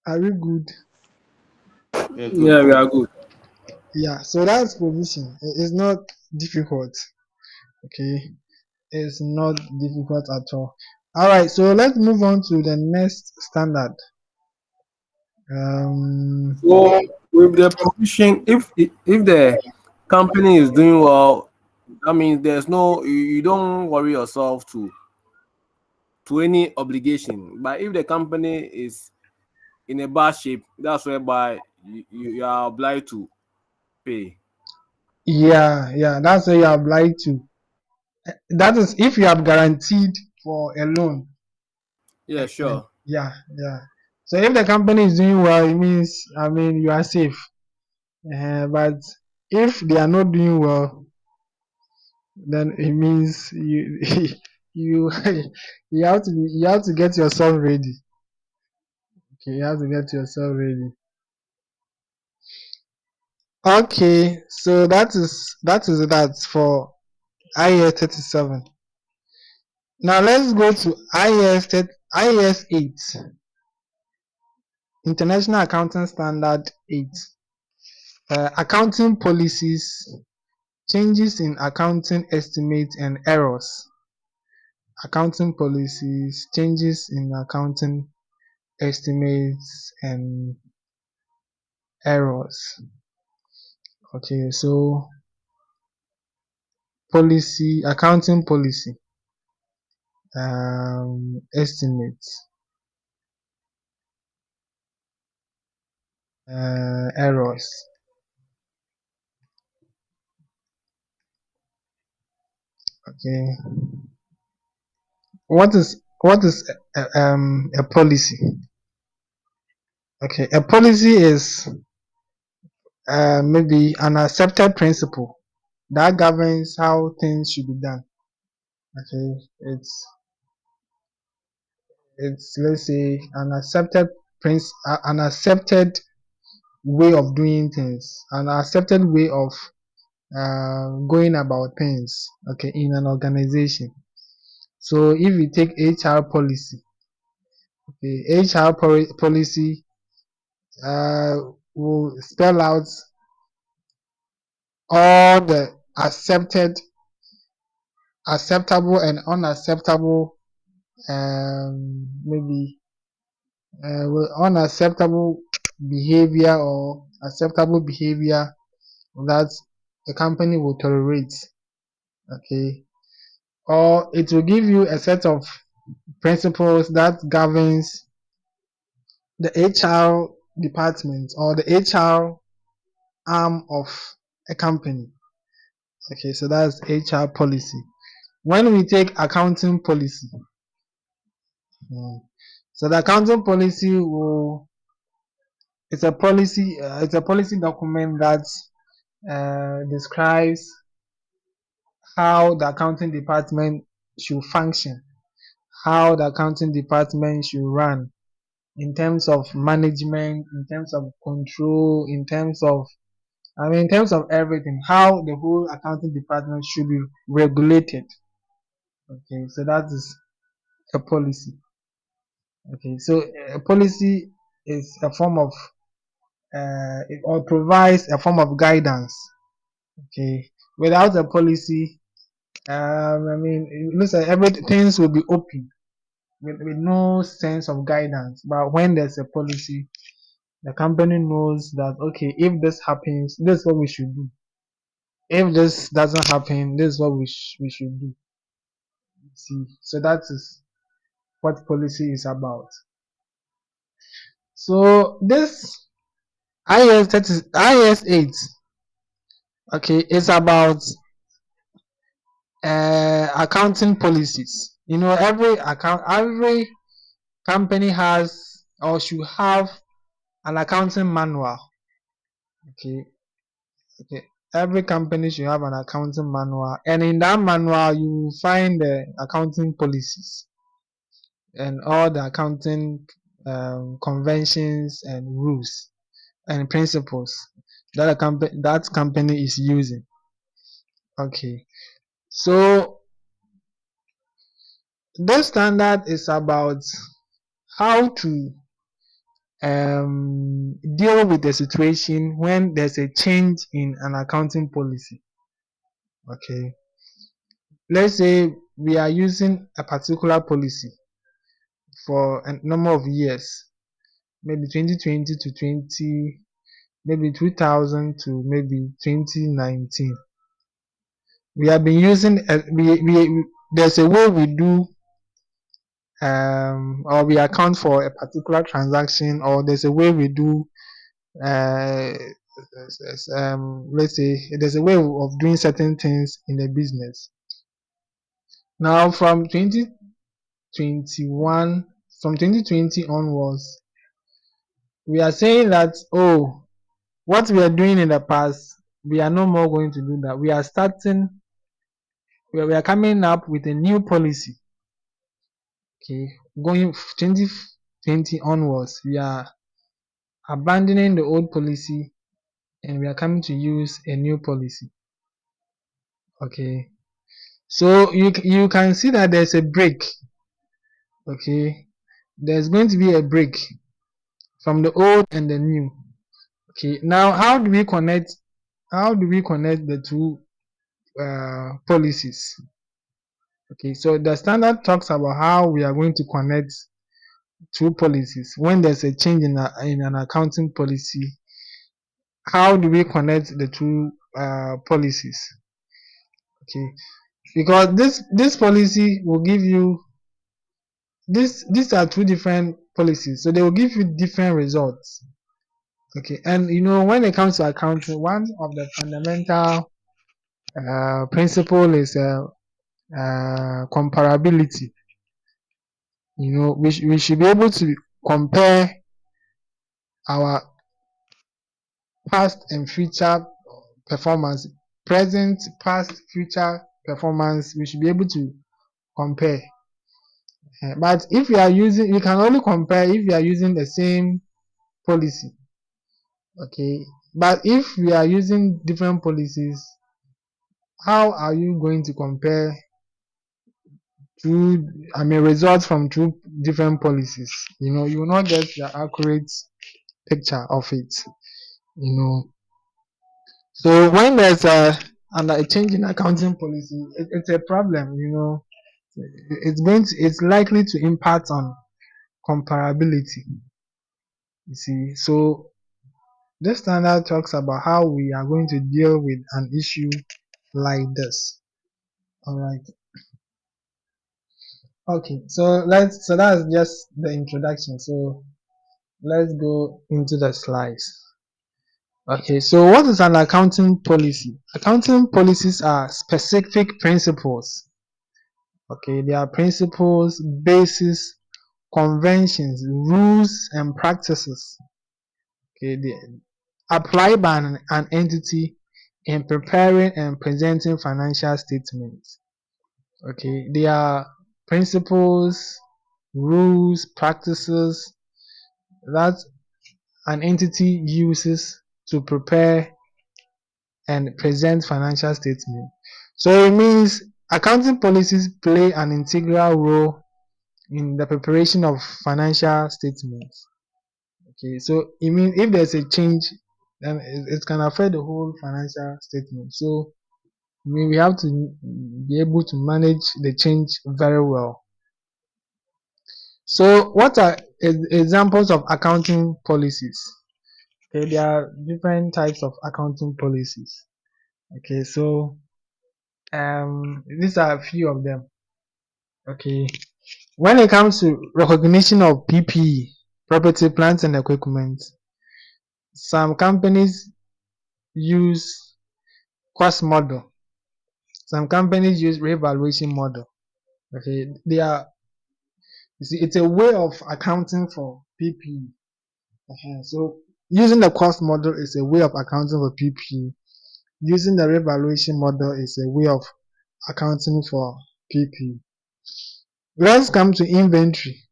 Are we good? Yeah, good. Yeah, we are good. Yeah. So that's provision. It's not difficult. Okay. It's not difficult at all. All right. So let's move on to the next standard. Um. So with the provision, if the company is doing well, I mean, there's no you don't worry yourself to any obligation. But if the company is in a bad shape, that's whereby you are obliged to pay. Yeah. Yeah. That's what you are obliged to. That is if you have guaranteed for a loan. Yeah, sure. Yeah. Yeah. So if the company is doing well, it means you are safe. But if they are not doing well, then it means you you you have to get yourself ready. Okay, you have to get yourself ready. Okay, so that is that for IAS 37. Now let's go to IAS 8, International Accounting Standard 8. Accounting policies, changes in accounting estimates and errors. Accounting policies, changes in accounting estimates and errors. Okay, so policy, accounting policy, estimates, errors. Okay, what is a policy? Okay, a policy is maybe an accepted principle that governs how things should be done. Okay, it's let's say an accepted way of doing things, an accepted way of going about things, okay, in an organization. So if you take HR policy, okay, policy uh, will spell out all the acceptable and unacceptable, maybe unacceptable behavior or acceptable behavior that the company will tolerate. Okay, or it will give you a set of principles that governs the HR department or the HR arm of a company. Okay, so that's HR policy. When we take accounting policy, mm, so the accounting policy will it's a policy document that describes how the accounting department should function, how the accounting department should run in terms of management, in terms of control, in terms of everything, how the whole accounting department should be regulated. Okay, so that is a policy. Okay, so a policy is a form of or provides a form of guidance. Okay, without a policy, it looks like everything will be open with no sense of guidance. But when there's a policy, the company knows that okay, if this happens, this is what we should do. If this doesn't happen, this is what we should do. See, so that is what policy is about. So this IAS 8, okay, is about accounting policies. Every company has or should have an accounting manual. Okay, okay. Every company should have an accounting manual, and in that manual you find the accounting policies. and all the accounting conventions and rules and principles that that company is using. Okay, so this standard is about how to deal with the situation when there's a change in an accounting policy. Okay, let's say we are using a particular policy for a number of years, maybe 2020 to 20, maybe 2000 to maybe 2019. We have been using there's a way we do or we account for a particular transaction, or there's a way we do uh, let's say there's a way of doing certain things in a business. Now from 2021, from 2020 onwards, we are saying that, oh, what we are doing in the past, we are no more going to do that. We are starting, we are coming up with a new policy. Okay, going 2020 onwards, we are abandoning the old policy and we are coming to use a new policy. Okay, so you can see that there's a break. Okay, there's going to be a break from the old and the new. Okay, now how do we connect the two policies? Okay, so the standard talks about how we are going to connect two policies when there's a change in an accounting policy. How do we connect the two policies? Okay, because this policy will give you these are two different policies, so they will give you different results. Okay, and when it comes to accounting, one of the fundamental principle is comparability. We should be able to compare our past and future performance, present, past, future performance. We should be able to compare. But if you can only compare if you are using the same policy. Okay, but if we are using different policies, how are you going to compare results from two different policies? You will not get the accurate picture of it. So when there's a change in accounting policy, it's a problem. It's likely to impact on comparability. You see, so this standard talks about how we are going to deal with an issue like this. All right. Okay. So that's just the introduction. So let's go into the slides. Okay. So what is an accounting policy? Accounting policies are specific principles. Okay. They are principles, bases, conventions, rules, and practices. Okay. They apply by an entity in preparing and presenting financial statements. Okay, they are principles, rules, practices that an entity uses to prepare and present financial statements. So it means accounting policies play an integral role in the preparation of financial statements. Okay, so it means if there's a change, then it can affect the whole financial statement. So we have to be able to manage the change very well. So what are examples of accounting policies? Okay, there are different types of accounting policies. Okay, so these are a few of them. Okay, when it comes to recognition of PPE, property, plants, and equipment, some companies use cost model. Some companies use revaluation model. Okay, it's a way of accounting for PPE. So using the cost model is a way of accounting for PPE. Using the revaluation model is a way of accounting for PPE. Let's come to inventory.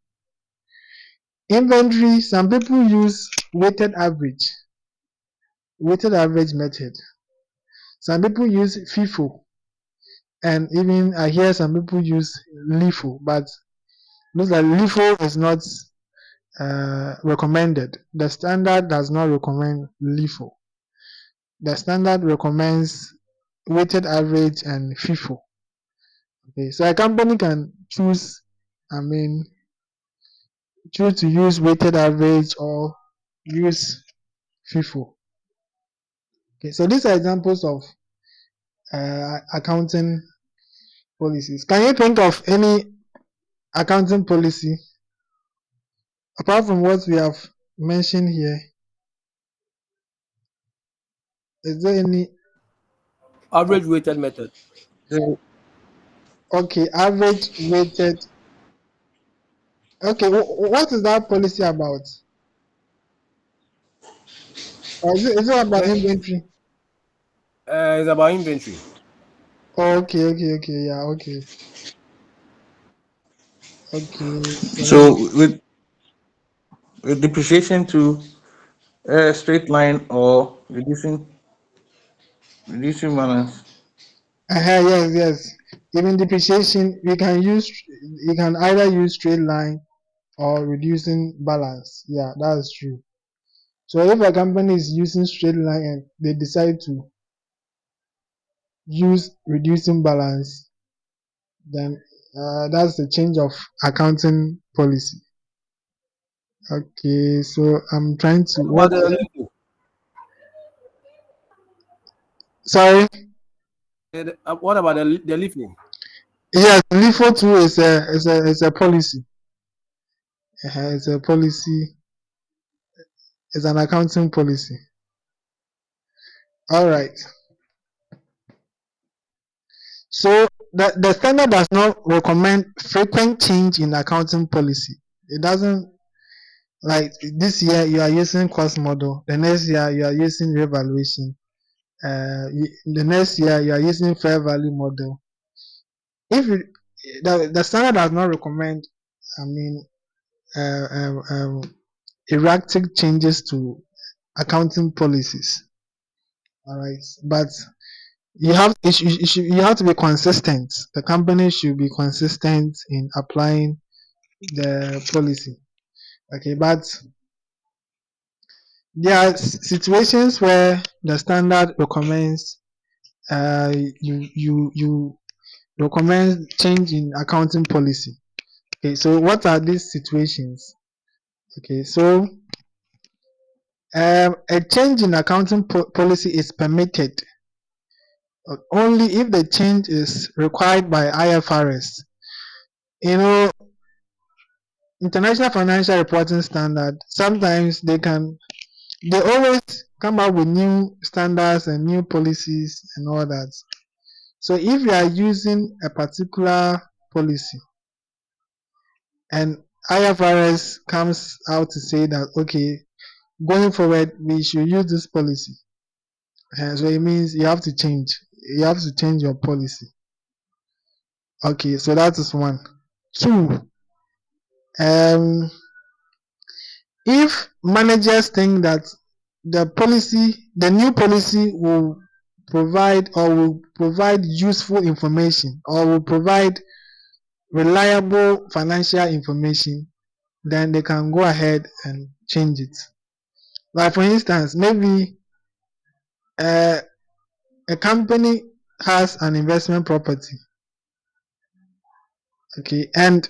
Inventory, some people use weighted average method. Some people use FIFO, and even I hear some people use LIFO, but looks like LIFO is not recommended. The standard does not recommend LIFO. The standard recommends weighted average and FIFO. Okay, so a company can choose, I mean, choose to use weighted average or use FIFO. Okay, so these are examples of accounting policies. Can you think of any accounting policy apart from what we have mentioned here? Is there any? Average weighted method. So, Okay, average weighted. Okay, what is that policy about? Or is it about Eh, inventory? it's about inventory. Oh, okay, yeah, okay. So let me. so with depreciation to straight line or reducing balance. Yes. Even depreciation, you can either use straight line or reducing balance. Yeah, that's true. So if a company is using straight line and they decide to use reducing balance, then that's the change of accounting policy. Okay, so I'm trying to What what? about the LIFO? Sorry. What about the LIFO? Yes, LIFO too is a policy. It's a policy. It's an accounting policy. All right. So the standard does not recommend frequent change in accounting policy. It doesn't, like this year you are using cost model, the next year you are using revaluation, the next year you are using fair value model. If you, the standard does not recommend, I mean, erratic changes to accounting policies. All right, but you have to be consistent. The company should be consistent in applying the policy. Okay, but there are situations where the standard recommends you recommend change in accounting policy. Okay, so what are these situations? Okay, so a change in accounting policy is permitted only if the change is required by IFRS. You know, International Financial Reporting Standard. Sometimes they always come up with new standards and new policies and all that. So if you are using a particular policy and IFRS comes out to say that okay, going forward we should use this policy, so it means you have to change. You have to change your policy. Okay, so that is one. Two, um, if managers think that the new policy will provide useful information or will provide reliable financial information, then they can go ahead and change it. Like for instance, maybe uh, a company has an investment property, okay, and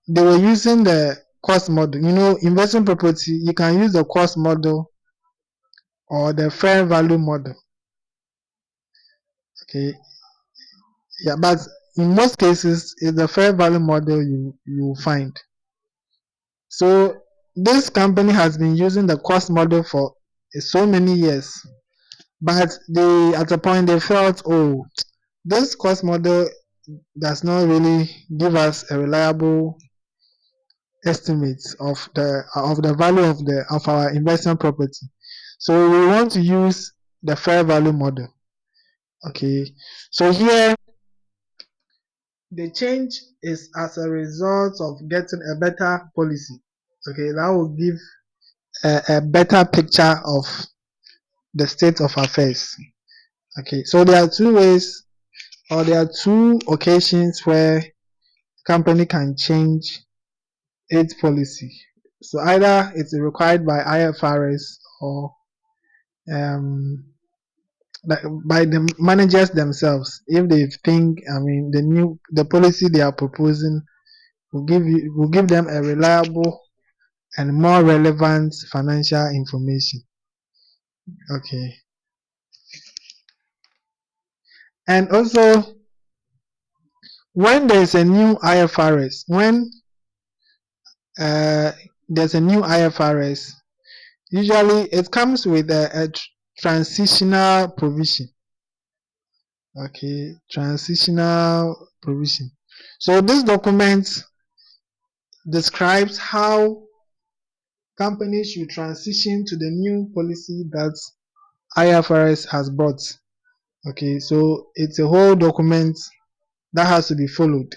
they were using the cost model. Investment property, you can use the cost model or the fair value model. Okay, yeah, but in most cases, it's the fair value model you will find. So this company has been using the cost model for so many years, but they at a point they felt, oh, this cost model does not really give us a reliable estimate of the value of our investment property. So we want to use the fair value model. Okay, so here the change is as a result of getting a better policy. Okay, that will give a better picture of the state of affairs. Okay, so there are two ways, or there are two occasions where company can change its policy. So either it's required by IFRS or um, by the managers themselves. If they think, I mean, the policy they are proposing will give them a reliable and more relevant financial information. Okay, and also when there's a new IFRS, when uh, there's a new IFRS, usually it comes with a transitional provision. Okay, transitional provision. So this document describes how companies should transition to the new policy that IFRS has brought. Okay, so it's a whole document that has to be followed.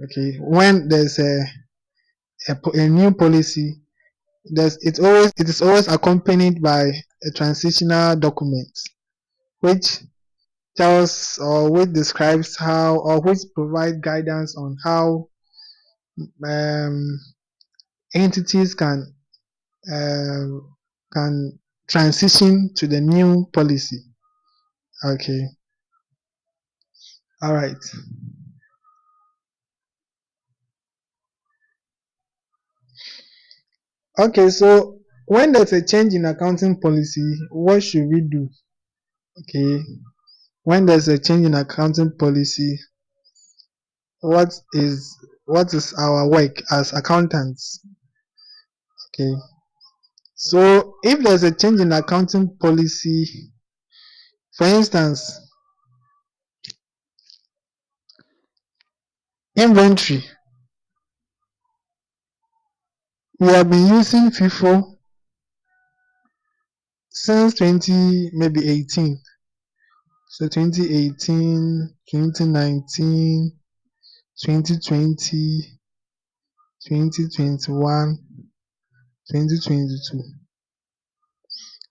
Okay, when there's a new policy, it is always accompanied by a transitional document which tells or which describes how or which provide guidance on how um, entities um, can transition to the new policy. Okay, all right. Okay, so when there's a change in accounting policy, what should we do? Okay, when there's a change in accounting policy, what is what is our work as accountants? Okay, so if there's a change in accounting policy, for instance, inventory, we have been using FIFO since 20 maybe 18. So 2018, 2019, 2020, 2021, 2022.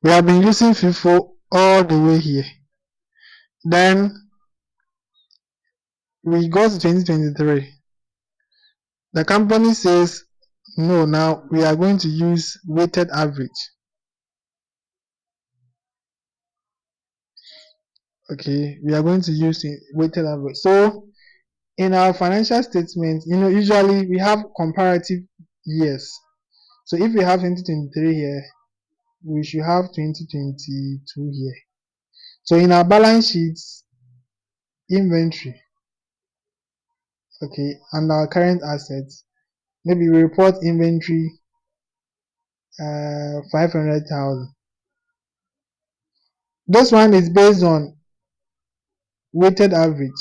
We have been using FIFO all the way here. Then we go to 2023. The company says, no, now we are going to use weighted average. Okay, we are going to use weighted average. So in our financial statement, usually we have comparative years. So if we have 2023 here, we should have 2022 here. So in our balance sheets, inventory, okay, and our current assets, maybe we report inventory 500,000. This one is based on weighted average.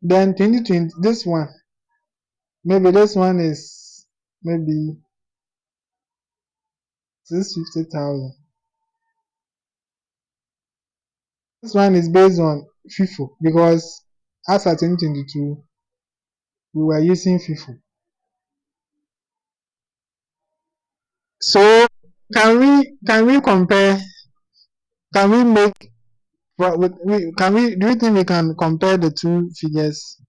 Then 2020, this one is maybe 650,000. This one is based on FIFO because as at 2022, we were using FIFO. So can we compare? Can we make? Can we? Do you think we can compare the two figures,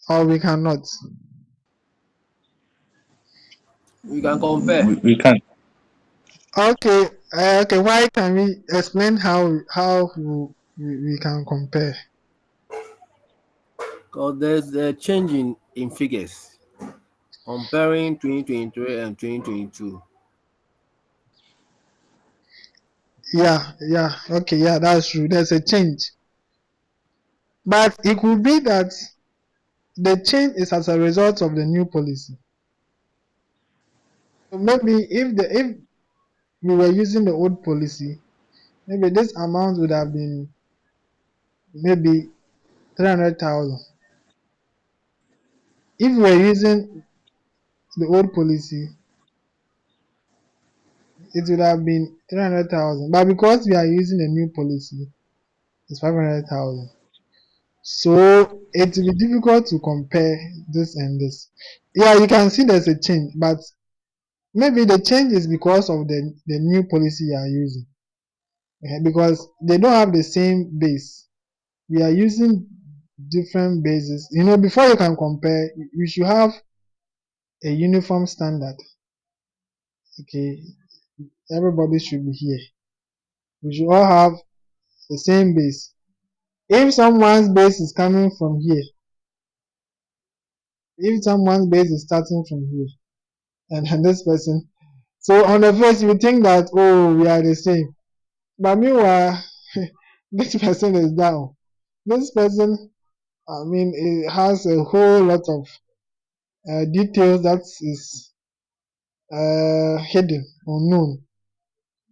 or we cannot? We can compare We can. Okay. Okay. Why can we explain how we can compare? because there's a change in figures comparing 2023 and 2022. Yeah. Yeah. Okay. Yeah. That's true. There's a change, but it could be that the change is as a result of the new policy. So maybe if we were using the old policy, maybe this amount would have been maybe 300,000. If we were using the old policy, it would have been 300,000. But because we are using a new policy, it's 500,000. So it will be difficult to compare this and this. Yeah, you can see there's a change, but maybe the change is because of the new policy you are using. Because they don't have the same base. We are using different bases. Before you can compare, you should have a uniform standard. Okay, everybody should be here. We should all have the same base. If someone's base is coming from here, if someone's base is starting from here, and this person, so on the first you think that, oh, we are the same, but meanwhile this person is down. This person, I mean, it has a whole lot of details that is hidden, unknown.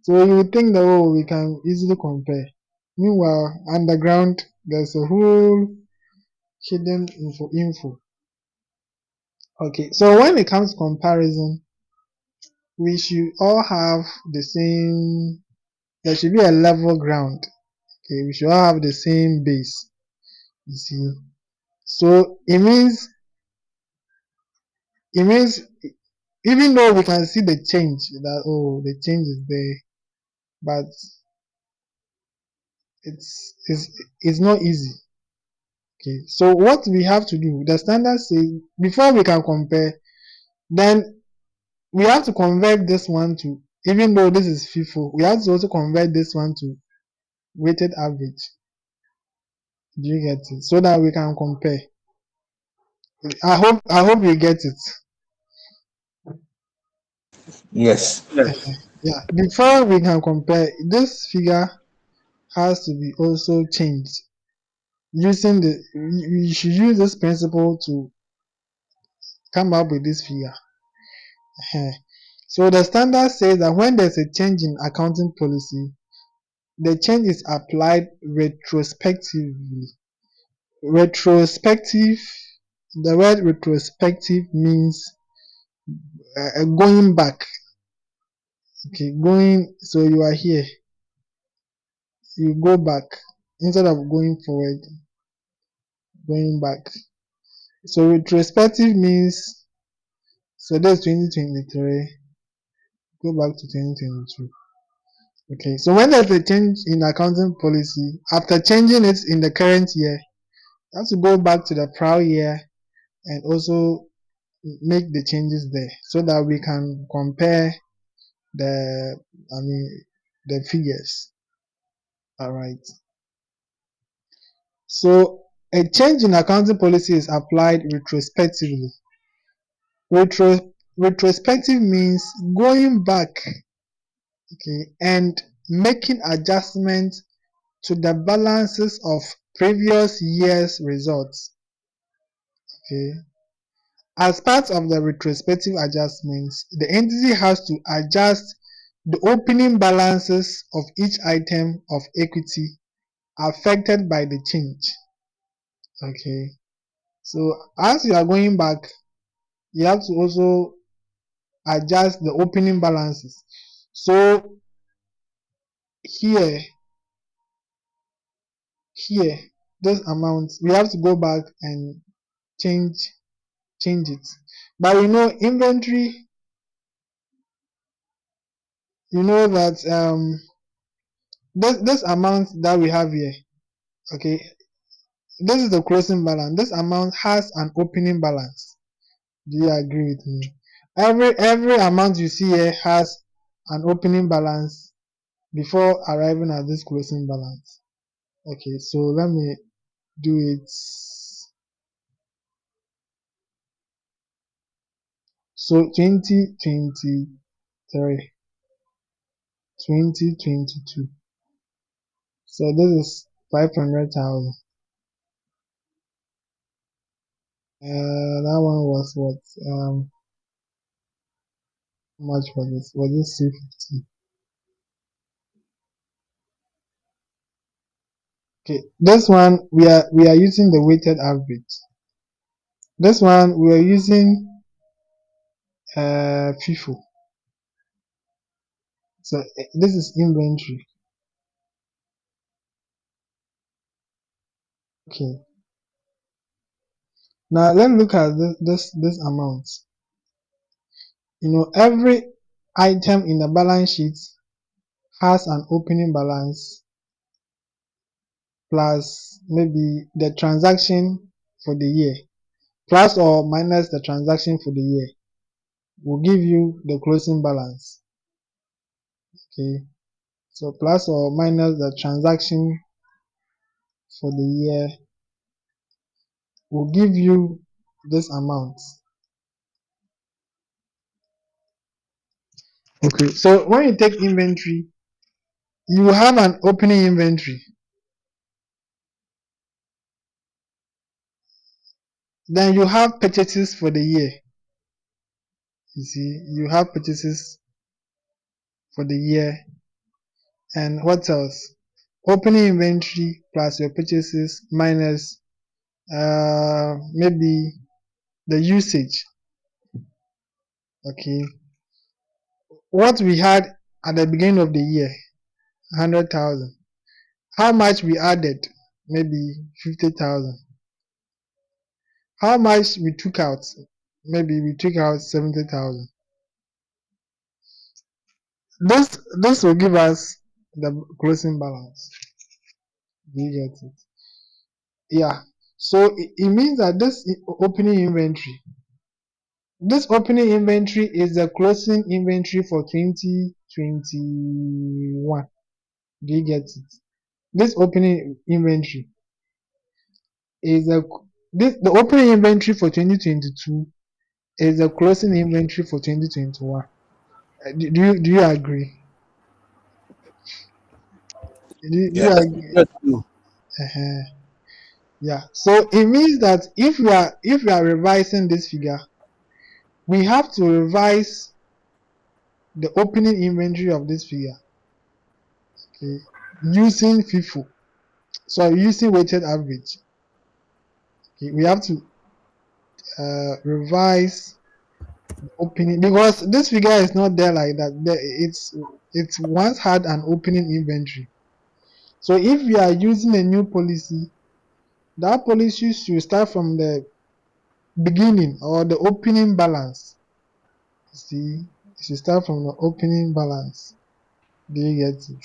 So you would think that, oh, we can easily compare. Meanwhile, underground, there's a whole hidden info. Okay, so when it comes to comparison, we should all have the same. There should be a level ground. Okay, we should all have the same base. You see, so it means even though we can see the change, that, oh, the change is there, but it's not easy. Okay, so what we have to do, the standard says, before we can compare, then we have to convert this one to, even though this is FIFO, we have to also convert this one to weighted average. Do you get it? So that we can compare. I hope you get it. Yes. Yes. Yeah. Before we can compare, this figure has to be also changed. We should use this principle to come up with this figure. So the standard says that when there's a change in accounting policy, the change is applied retrospectively. Retrospective, the word retrospective means going back. Okay, so you are here, you go back instead of going forward, going back. So retrospective means, so that's 2023, go back to 2022. Okay, so when there's a change in accounting policy, after changing it in the current year, you have to go back to the prior year and also make the changes there so that we can compare the, I mean, the figures. All right. So a change in accounting policy is applied retrospectively. Retrospective means going back, okay, and making adjustments to the balances of previous year's results. Okay. As part of the retrospective adjustments, the entity has to adjust the opening balances of each item of equity affected by the change. Okay. So as you are going back, you have to also adjust the opening balances. So here, here, this amount, we have to go back and change it. But inventory, that this amount that we have here, okay, this is the closing balance. This amount has an opening balance. Do you agree with me? Every amount you see here has an opening balance before arriving at this closing balance. Okay, so let me do it. So 2023, 2022. So this is 500,000. That one was what? How much was this? Was this 650? Okay, this one we are using the weighted average. This one we are using FIFO. So this is inventory. Okay. Now let's look at this amount. Every item in the balance sheet has an opening balance plus maybe the transaction for the year, plus or minus the transaction for the year will give you the closing balance. Okay, so plus or minus the transaction for the year will give you this amount. Okay, so when you take inventory, you have an opening inventory, then you have purchases for the year. You see, you have purchases for the year, and what else? Opening inventory plus your purchases minus maybe the usage. Okay, what we had at the beginning of the year, 100,000. How much we added? Maybe 50,000. How much we took out? Maybe we took out 70,000. This will give us the closing balance. Do you get it? Yeah. So it means that this opening inventory is the closing inventory for 2021. Do you get it? This opening inventory is the opening inventory for 2022 is the closing inventory for 2021. Do you agree? Do Yeah, you that's agree? that's true. Uh-huh. Yeah. So it means that if we are revising this figure, we have to revise the opening inventory of this figure, okay, using FIFO. So using weighted average. Okay, we have to revise opening because this figure is not there like that. It's once had an opening inventory. So if we are using a new policy, that policy should start from the beginning or the opening balance. See, it should start from the opening balance. Do you get it?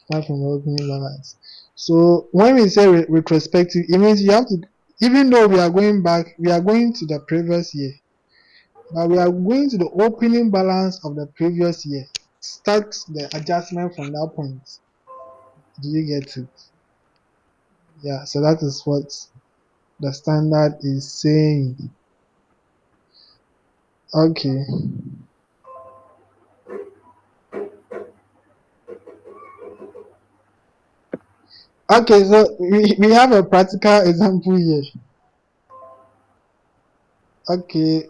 Start from the opening balance. So when we say retrospective, it means you have to, even though we are going back, we are going to the previous year, but we are going to the opening balance of the previous year. Start the adjustment from that point. Do you get it? Yeah, so that is what the standard is saying. Okay. Okay, so we have a practical example here. Okay,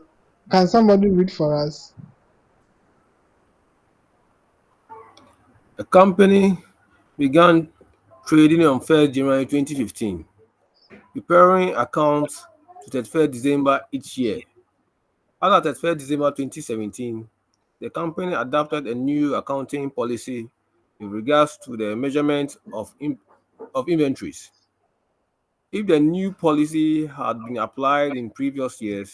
can somebody read for us? The company began trading on 1st January 2015, preparing accounts to 31st December each year. As at 31st December 2017, the company adopted a new accounting policy with regards to the measurement of inventories. If the new policy had been applied in previous years,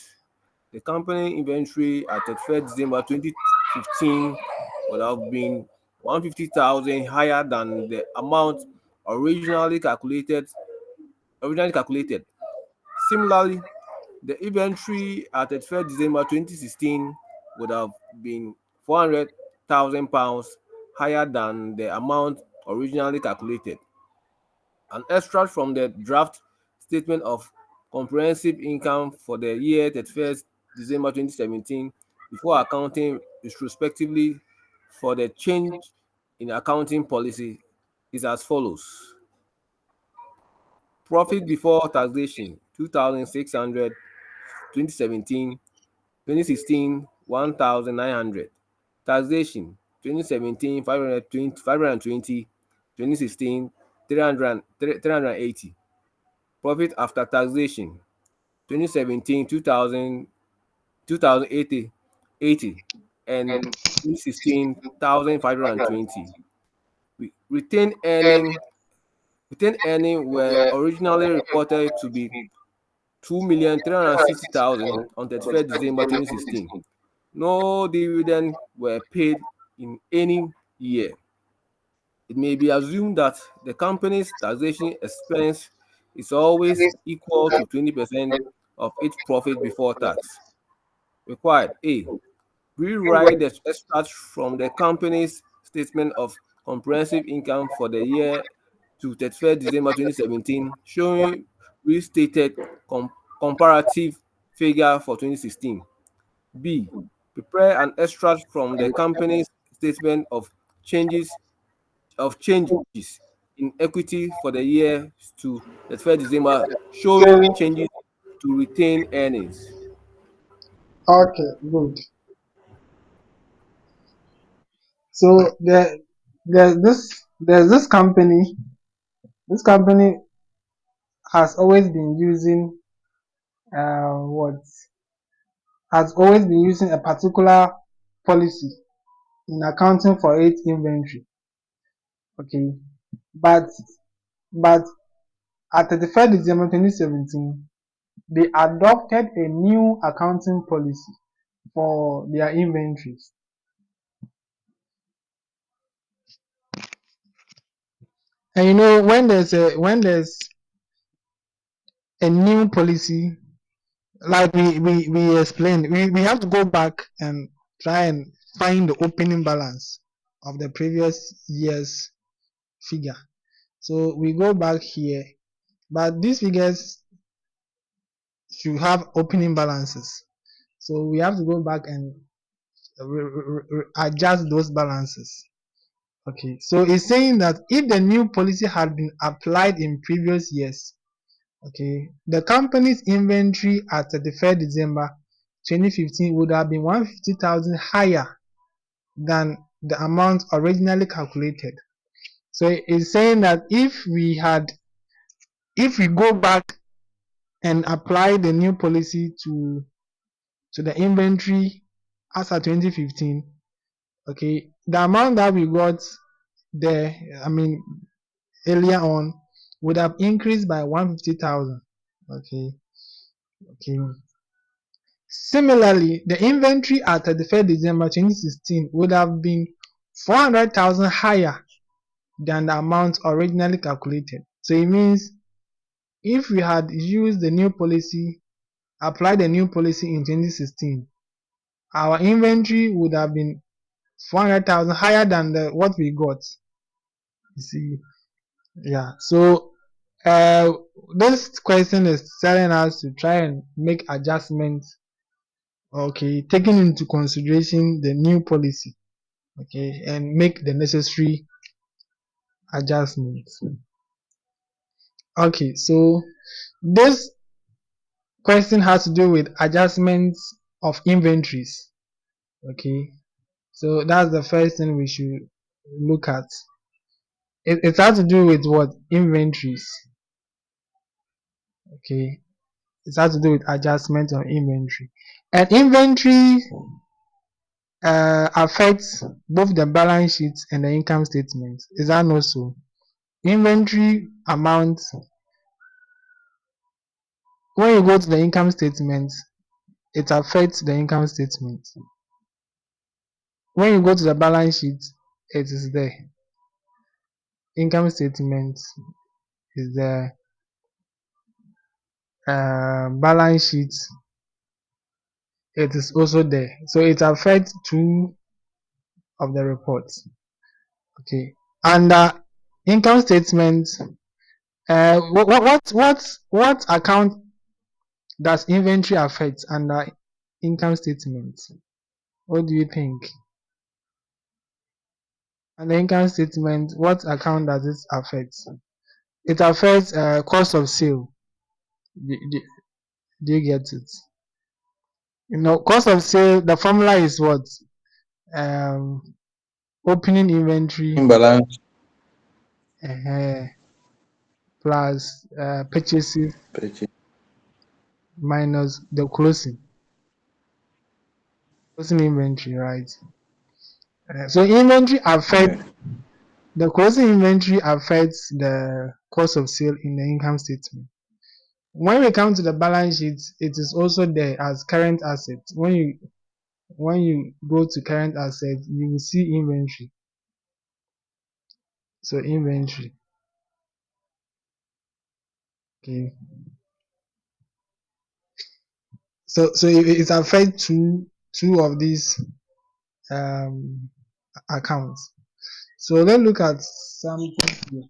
the company inventory at 31st December 2015 would have been 150,000 higher than the amount originally calculated. Similarly, the inventory at 31st December 2016 would have been 400,000 pounds higher than the amount originally calculated. An extract from the draft statement of comprehensive income for the year 31st December 2017 before accounting retrospectively for the change in accounting policy is as follows. Profit before taxation 2,600, 2017, 2016 1,900. Taxation 2017 520, 2016 380. Profit after taxation 2017 2,080 and 2016 1,520. Retained earning were originally reported to be 2,360,000 on 31st December 2016. No dividend were paid in any year. It may be assumed that the company's taxation expense is always equal to 20% of its profit before tax. Required: A. Rewrite the extract from the company's statement of comprehensive income for the year to 31st December 2017, showing restated comparative figure for 2016. B. Prepare an extract from the company's statement of changes in equity for the year to the 31st December, showing changes to retained earnings. Okay, good. So there's this company. This company has always been using what has always been using a particular policy in accounting for its inventory. Okay, but but at 31st December 2017, they adopted a new accounting policy for their inventories. And you know, when there's a new policy, like we explained, we have to go back and try and find the opening balance of the previous year's figure. So we go back here, but these figures should have opening balances. So we have to go back and adjust those balances. Okay, so it's saying that if the new policy had been applied in previous years, okay, the company's inventory at 31st December 2015 would have been 150,000 higher than the amount originally calculated. So it's saying that if we go back and apply the new policy to the inventory as at 2015, okay, the amount that we got there, I mean earlier on, would have increased by 150,000. Okay, okay. Similarly, the inventory at 31st December 2016 would have been 400,000 higher than the amount originally calculated. So it means if we had used the new policy, applied the new policy in 2016, our inventory would have been 400,000 higher than what we got. You see, yeah. So uh, this question is telling us to try and make adjustments. Okay, taking into consideration the new policy. Okay, and make the necessary adjustments. Okay, so this question has to do with adjustments of inventories. Okay, so that's the first thing we should look at. It has to do with what? Inventories. Okay, it has to do with adjustment of inventory. And inventory affects both the balance sheet and the income statement. Is that not so? Inventory amount, when you go to the income statement, it affects the income statement. When you go to the balance sheet, it is there. Income statement is there. Balance sheet, it is also there. So it affects two of the reports. Okay. Under income statement, what account does inventory affect under income statement? What do you think? Under income statement, what account does it affect? It affects cost of sale. Do you get it? You know, cost of sale, the formula is what? Um, opening inventory Imbalance. uh, plus purchases Purchase. minus the closing inventory, right? So inventory affects Yeah. the closing inventory affects the cost of sale in the income statement. When we come to the balance sheet, it is also there as current asset. When you go to current asset, you will see inventory. So inventory. Okay. So it affects two of these um accounts. So let's look at something here.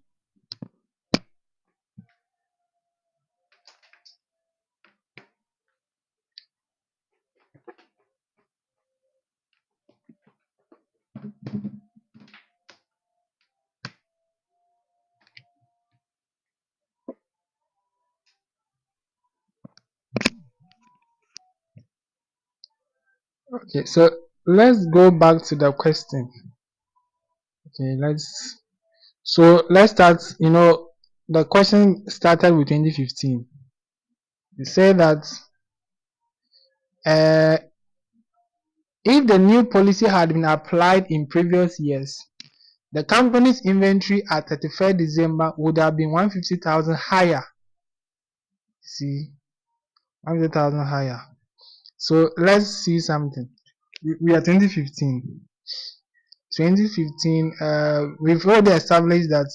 Okay, so let's go back to the question. Okay, let's start. The question started with 2015. It said that uh, if the new policy had been applied in previous years, the company's inventory at 31st December would have been 150,000 higher. See, 150,000 higher. So let's see something. We are 2015. 2015, we've already established that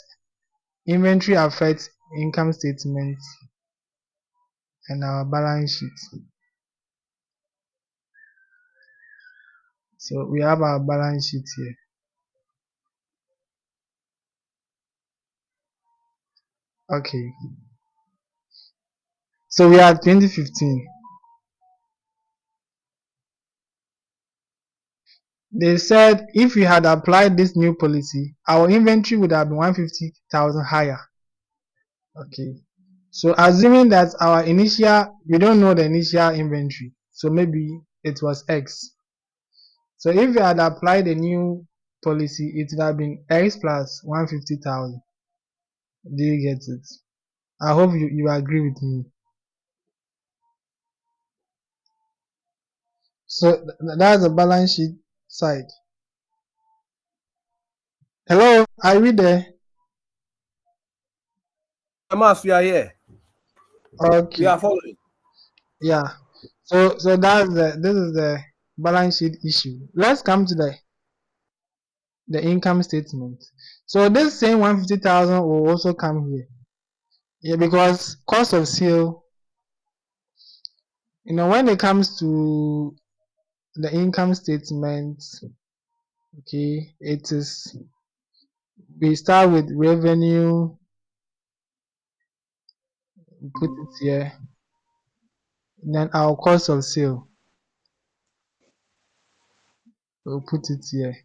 inventory affects income statement and our balance sheet. So we have our balance sheet here. Okay. So we are 2015. They said if we had applied this new policy, our inventory would have been 150,000 higher. Okay. So assuming that we don't know the initial inventory, so maybe it was X. So if we had applied the new policy, it would have been X plus 150,000. Do you get it? I hope you agree with me. So that's the balance sheet side. Hello, are we there? Mas, we are here. We Okay, are following. yeah. So this is the balance sheet issue. Let's come to the income statement. So this same 150,000 will also come here. Yeah, because cost of sale, when it comes to the income statement, okay, we start with revenue, we put it here, then our cost of sale, we'll put it here.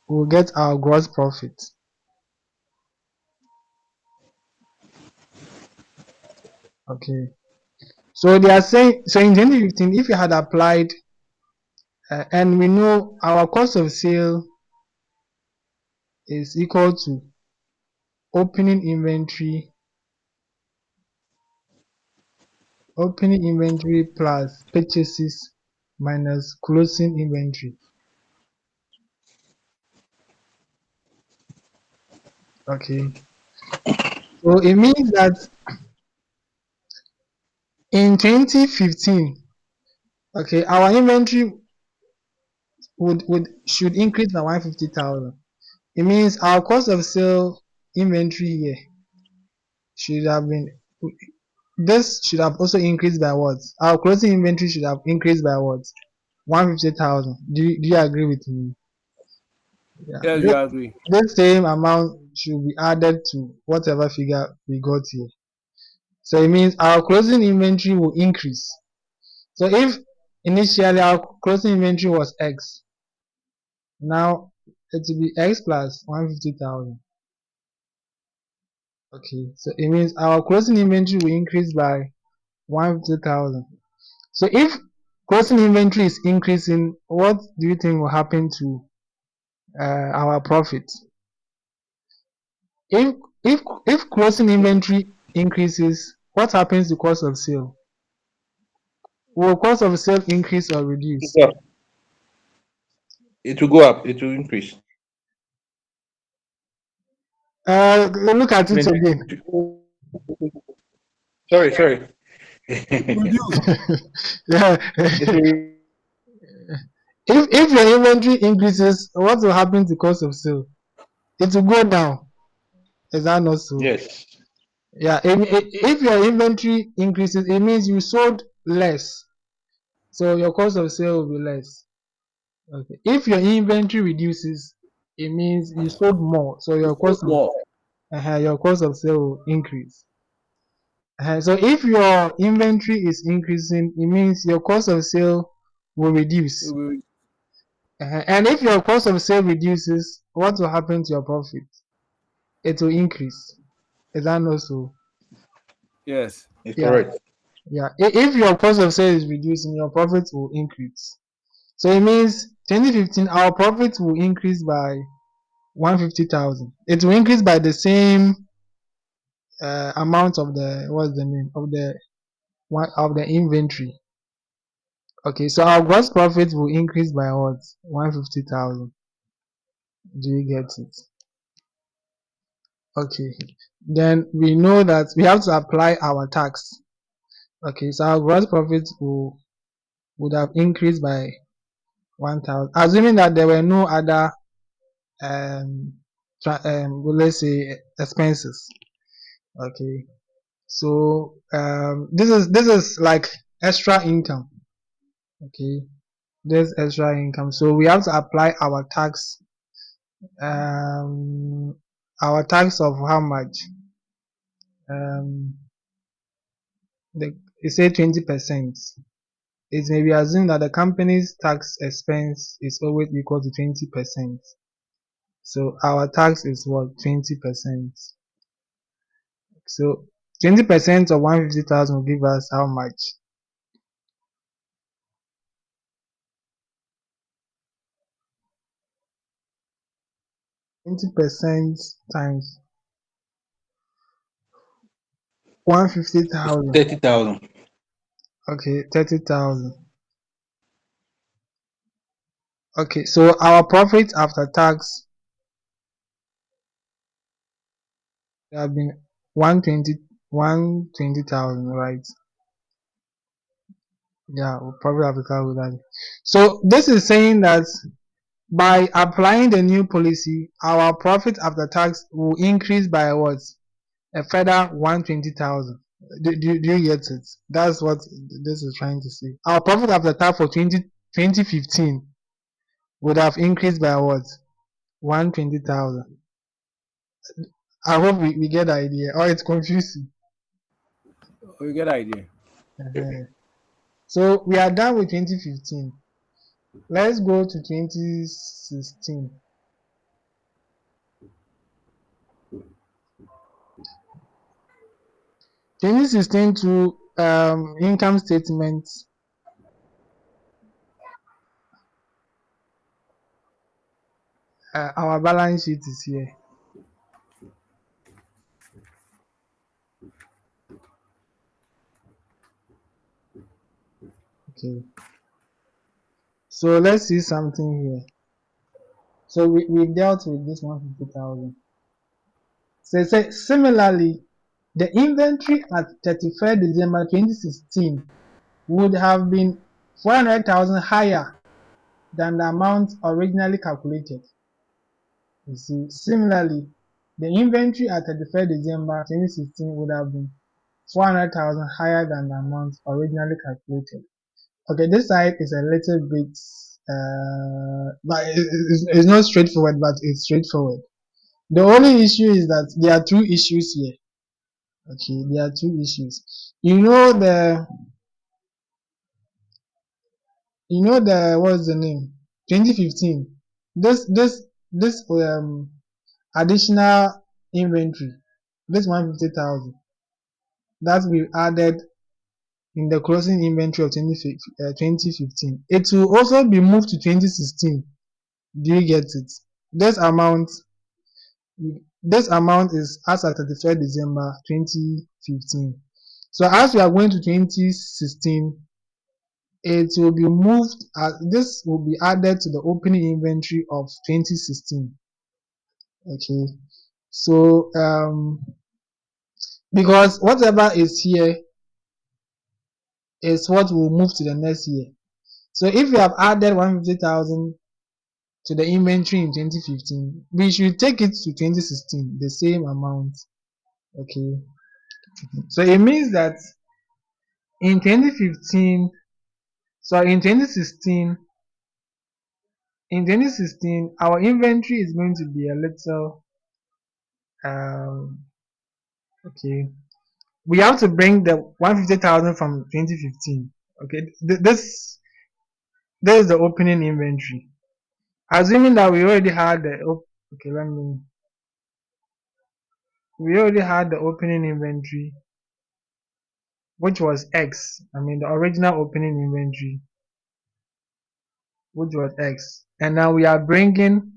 We'll get our gross profit. Okay. So they are saying, so in 2015, if you had applied, and we know our cost of sale is equal to opening inventory plus purchases minus closing inventory. Okay. So it means that in 2015, okay, our inventory should increase by 150,000. It means our cost of sale inventory here should have been this should have also increased by what? Our closing inventory should have increased by what? 150,000. Do you agree with me? Yeah. Yes, we agree. This same amount should be added to whatever figure we got here. So it means our closing inventory will increase. So if initially our closing inventory was X, now it will be X plus 150,000. Okay, so it means our closing inventory will increase by 150,000. So if closing inventory is increasing, what do you think will happen to our profit? If if closing inventory increases, what happens to cost of sale? Will cost of sale increase or reduce? Yeah. It will go up. It will increase. Look at it Inventory. again. Sorry. Reduce. Yeah. It will If your inventory increases, what will happen to cost of sale? It will go down. Is that not so? yes. Yeah. If your inventory increases, it means you sold less, so your cost of sale will be less. Okay. If your inventory reduces, it means you sold more, so You sold more. your cost of sale will increase. So if your inventory is increasing, it means your cost of sale will reduce. You will- And if your cost of sale reduces, what will happen to your profit? It will increase. Is that not so? Yes. It's Yeah, correct. yeah. If your cost of sale is reducing, your profit will increase. So it means 2015, our profit will increase by 150,000. It will increase by the same amount of the what's the name of the one of the inventory. Okay, so our gross profit will increase by what? 150,000. Do you get it? Okay. Then we know that we have to apply our tax. Okay, so our gross profit would have increased by 1,000, assuming that there were no other well, let's say expenses. Okay, so this is like extra income. Okay, this extra income. So we have to apply um our tax of how much? Um, the you say 20%. It may be assumed that the company's tax expense is always equal to 20%. So our tax is what? 20%. So 20% of 150,000 will give us how much? 20% times 150,000. 30,000. Okay, 30,000. Okay, so our profit after tax have been 120,000, right? Yeah, we'll probably have to calculate that. So this is saying that by applying the new policy, our profit after tax will increase by what? A further 120,000. Do you get it? That's what this is trying to say. Our profit after tax for 2015 would have increased by what? 120,000. I hope we get the idea. Or it's confusing. Oh, you get the idea. Uh-huh. So we are done with 2015. Let's go to 2016. 2016 to income statement. Our balance sheet is here. Okay. So let's see something here. So we dealt with this 150,000. So similarly, the inventory at 31st December 2016 would have been 400,000 higher than the amount originally calculated. You see, similarly, the inventory at 31st December 2016 would have been 400,000 higher than the amount originally calculated. Okay, this side is a little bit, but it's not straightforward, but it's straightforward. The only issue is that there are two issues here. Okay, there are two issues. You know the what's the name? 2015. This additional inventory, this 150,000 that we added in the closing inventory of 2015. It will also be moved to 2016. Do you get it? This amount this amount is as at 31st December 2015. So as we are going to 2016, it will be moved. This will be added to the opening inventory of 2016. Okay. So because whatever is here is what will move to the next year. So if you have added 150,000 to the inventory in 2015, we should take it to 2016, the same amount. Okay. So it means that in 2015, so in 2016, our inventory is going to be a little, um, okay. We have to bring the 150,000 from 2015. Okay. This is the opening inventory. Assuming that we already had okay, we already had the opening inventory, which was X. I mean, the original opening inventory, which was X. And now we are bringing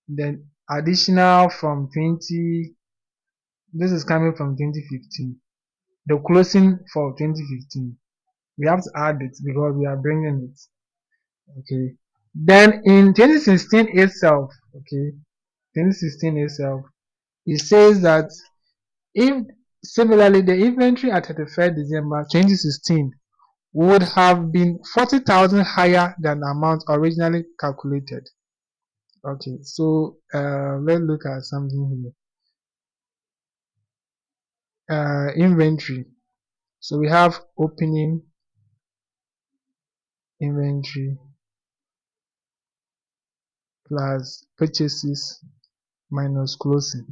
the additional from 20, this is coming from 2015. The closing for 2015. We have to add it because we are bringing it. Okay. Then in 2016 itself, okay, 2016 itself, it says that if similarly the inventory at 31st December 2016 would have been 40,000 higher than the amount originally calculated. Okay, so let's look at something here. Inventory. So we have opening inventory plus purchases minus closing.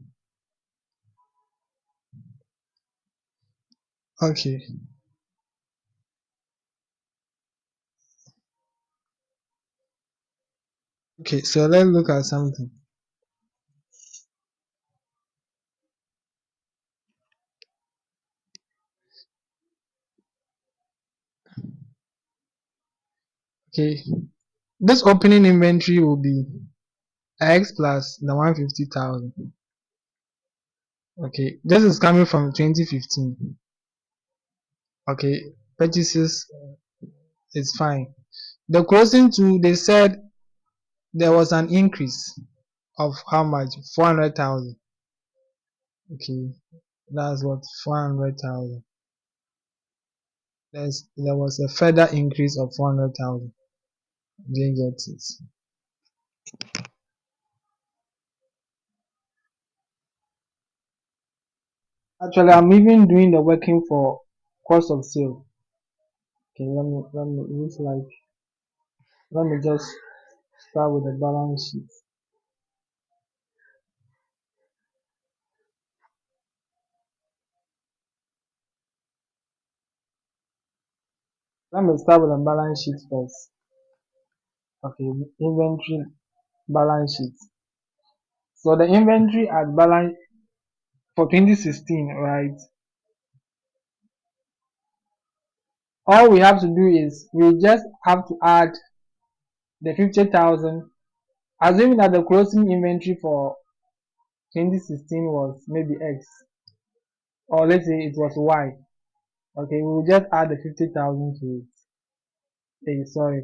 Okay, okay, so let's look at something. Okay, this opening inventory will be X plus the 150,000. Okay, this is coming from 2015. Okay, purchases is fine. The closing too, they said there was an increase of how much? 400,000. Okay, that's what 400,000. There was a further increase of 400,000. Didn't get it. Actually, I'm even doing the working for cost of sale. Okay, let me just start with the balance sheet. Let me start with the balance sheet first. Okay, inventory balance sheet. So the inventory at balance for 2016, right? All we have to do is we just have to add the 50,000, assuming that the closing inventory for 2016 was maybe X, or let's say it was Y. Okay, we will just add the 50,000 to it. Hey, sorry.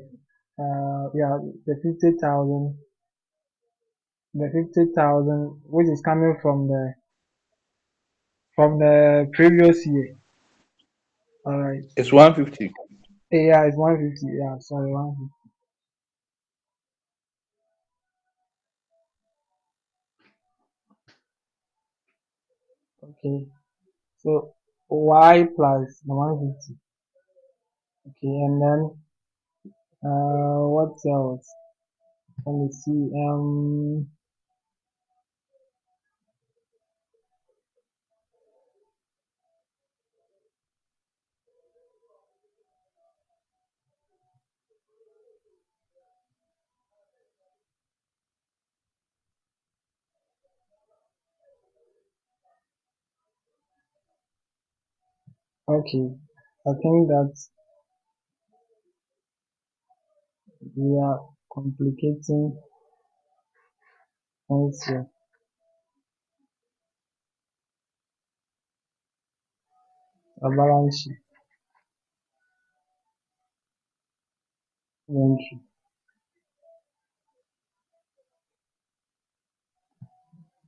Yeah, the 50,000, which is coming from the previous year. All right. It's 150. Yeah, it's 150. Yeah, sorry, 150. Okay, so Y plus the 150. Okay, and then what else? Let me see. Okay, I think that we are complicating things here. A balance sheet entry.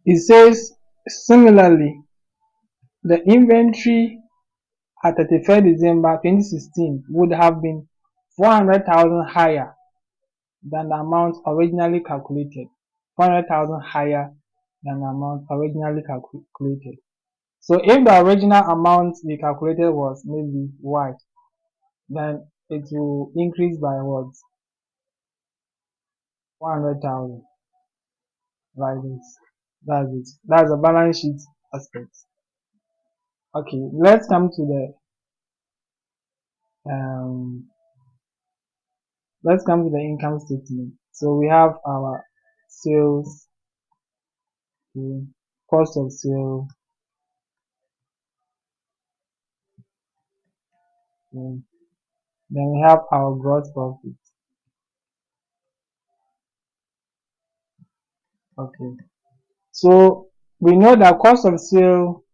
It says similarly the inventory at 31st December 2016 would have been 400,000 higher than the amount originally calculated. 400,000 higher than the amount originally calculated. So if the original amount we calculated was maybe Y, then it will increase by what? 100,000. Like this. That's it. That's the balance sheet aspect. Okay, let's come to the um income statement. So we have our sales, cost of sale, then we have our gross profit. Okay, so we know that cost of sale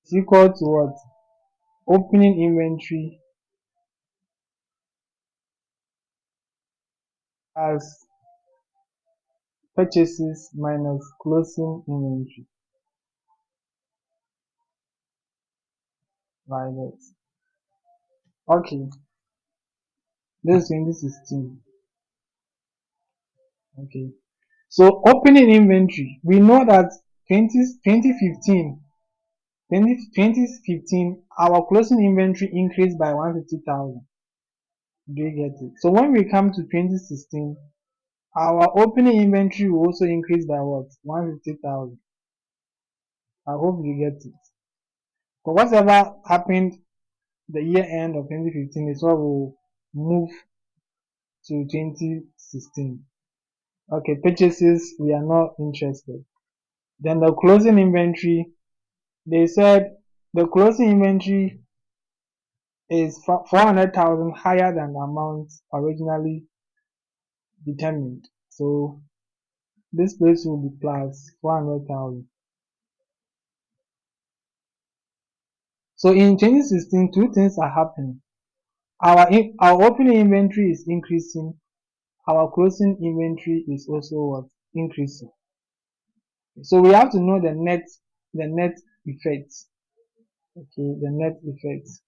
is equal to what? Opening inventory as purchases minus closing inventory, like this. Okay, this is 2016. Okay, so opening inventory, we know that 2015, our closing inventory increased by 150,000. Do you get it? So when we come to 2016, our opening inventory will also increase by what? 150,000. I hope you get it. But whatever happened the year end of 2015 is what will move to 2016. Okay, purchases, we are not interested. Then the closing inventory, they said the closing inventory is 400,000 higher than the amount originally determined. So this place will be plus 400,000. So in 2016, two things are happening. Our opening inventory is increasing. Our closing inventory is also what? Increasing. So we have to know the net effects. Okay, the net effects.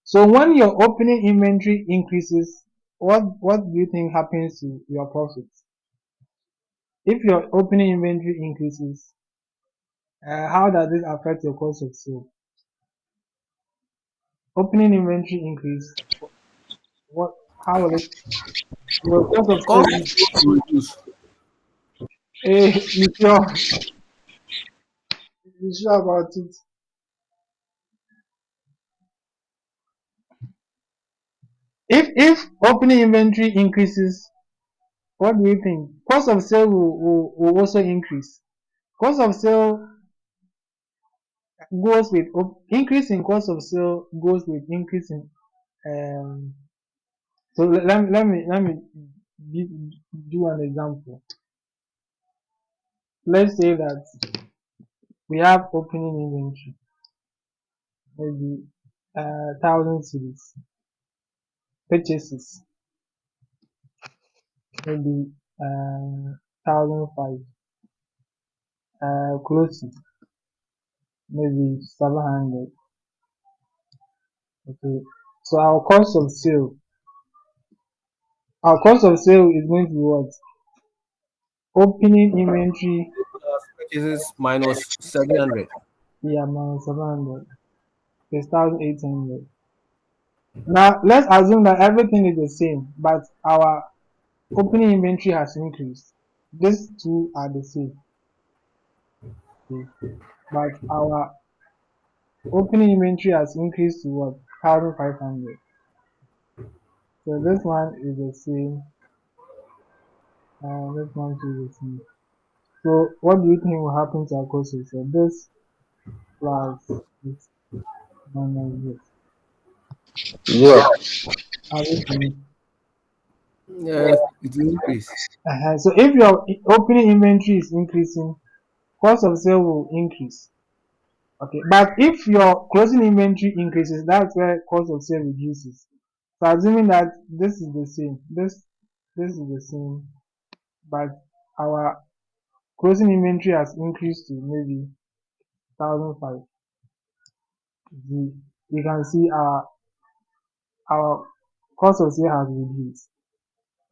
So when your opening inventory increases, what do you think happens to your profits? If your opening inventory increases, how does it affect your cost of sale? Opening inventory increase. What? How will it? Your cost of sale. Cost to reduce. Hey, you sure? You sure about it? If opening inventory increases, what do you think? Cost of sale will also increase. Cost of sale goes with increase in cost of sale goes with increase in um. So let me give, do an example. Let's say that we have opening inventory, maybe 1,000 cedis. Purchases, maybe 1,005. Closing, maybe 700. Okay. So our cost of sale is going to be what? Opening inventory, Purchases minus 700. yeah, minus 700 is 1,800. Now let's assume that everything is the same, but our opening inventory has increased. These two are the same. Okay. But our opening inventory has increased to what? 1,500. So this one is the same. This one too is the same. So what do you think will happen to our cost of sale? This plus this minus this. Yeah. Are we finished? Yes, it will increase. So if your opening inventory is increasing, cost of sale will increase. Okay, but if your closing inventory increases, that's where cost of sale reduces. So assuming that this is the same, this is the same, but our closing inventory has increased to maybe 1,005. You can see our cost of sale has reduced.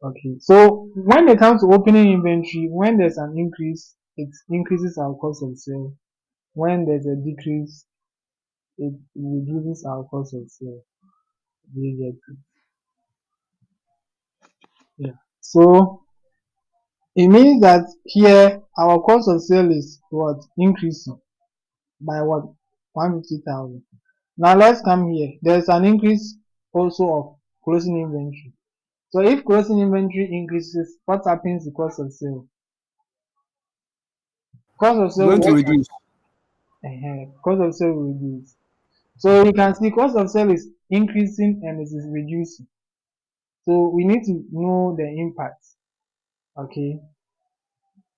Okay, so when it comes to opening inventory, when there's an increase, it increases our cost of sale. When there's a decrease, it reduces our cost of sale. Do you get it? Yeah. So it means that here our cost of sale is what? Increasing by what? 150,000. Now let's come here. There's an increase also of closing inventory. So if closing inventory increases, what happens to cost of sale? Cost of It's sale going to will reduce. cost of sale will reduce. So you can see cost of sale is increasing and it is reducing. So we need to know the impact. Okay,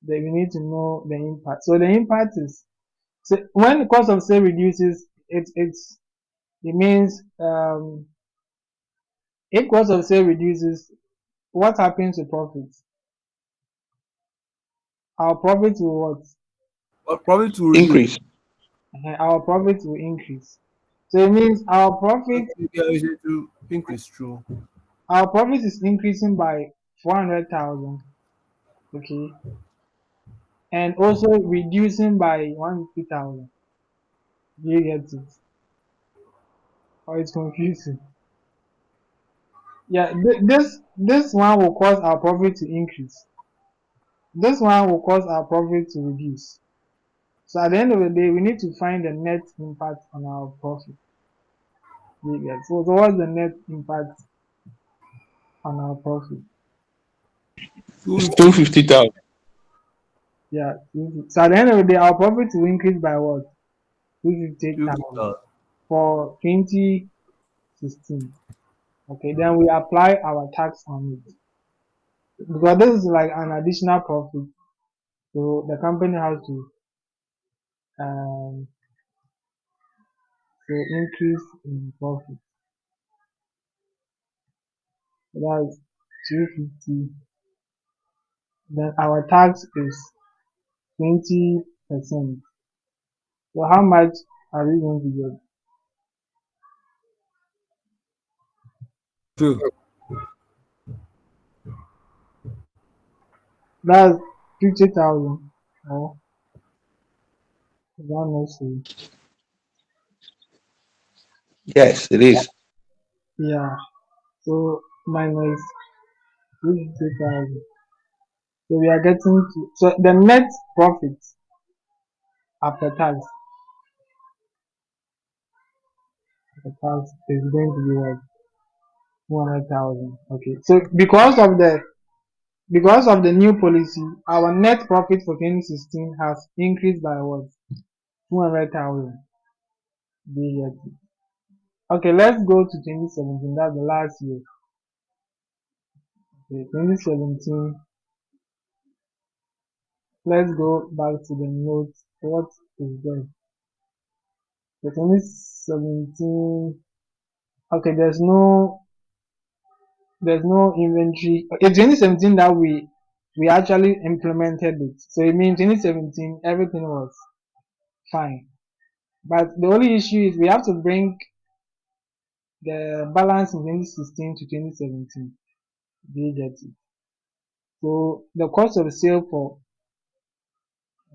then we need to know the impact. So the impact is, so when the cost of sale reduces, it means if cost of sale reduces, what happens to profits? Our profits will what? But probably to reduce. Increase. Our profits will increase. So it means Yeah, it's going to increase true. our profit is increasing by 400,000. Okay, and also reducing by 150,000. Do you get it? Or it's confusing? Yeah, this one will cause our profit to increase. This one will cause our profit to reduce. So at the end of the day, we need to find the net impact on our profit. Do you get? So what's the net impact on our profit? Two It's fifty. 250,000. Yeah. So at the end of the day, our profit will increase by what? Two 250,000 fifty. for 2016. Okay, then we apply our tax on it because this is like an additional profit. So the company has um to increase in profit. So that's 250. Then our tax is 20%. So how much are we going to get? Two. That's 50,000. Oh, is that necessary? Yes, it is. Yeah. So minus 50,000. So we are getting to, so the net profit after tax is going to be like 200,000. Okay. So because of the new policy, our net profit for 2016 has increased by what? 200,000. Do you get it? Okay, let's go to 2017. That's the last year. Okay, 2017. Let's go back to the notes. What is there? The 2017. Okay, there's no inventory. It's 2017 that we actually implemented it. So it means 2017 everything was fine. But the only issue is we have to bring the balance in 2016 to 2017. Do you get it? So the cost of sale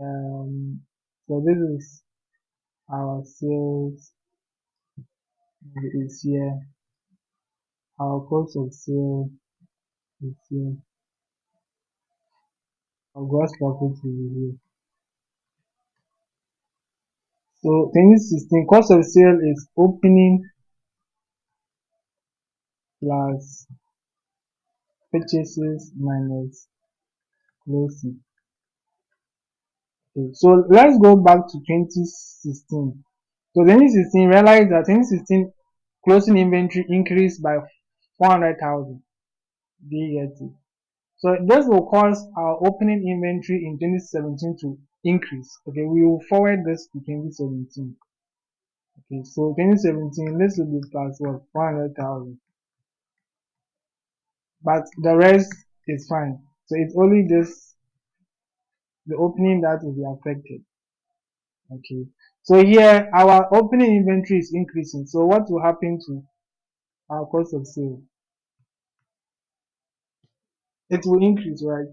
um so this is our sales is here. Our cost of sale is here. Our gross profit is here. So 2016 cost of sale is opening plus purchases minus closing. Okay, so let's go back to 2016. So 2016 realize that 2016 closing inventory increased by 400,000. Do you get it? So this will cause our opening inventory in 2017 to increase. Okay, we will forward this to 2017. Okay, so 2017 this will be plus what? 400,000. But the rest is fine. So it's only this the opening that will be affected. Okay. So here our opening inventory is increasing. So what will happen to our cost of sale? It will increase, right?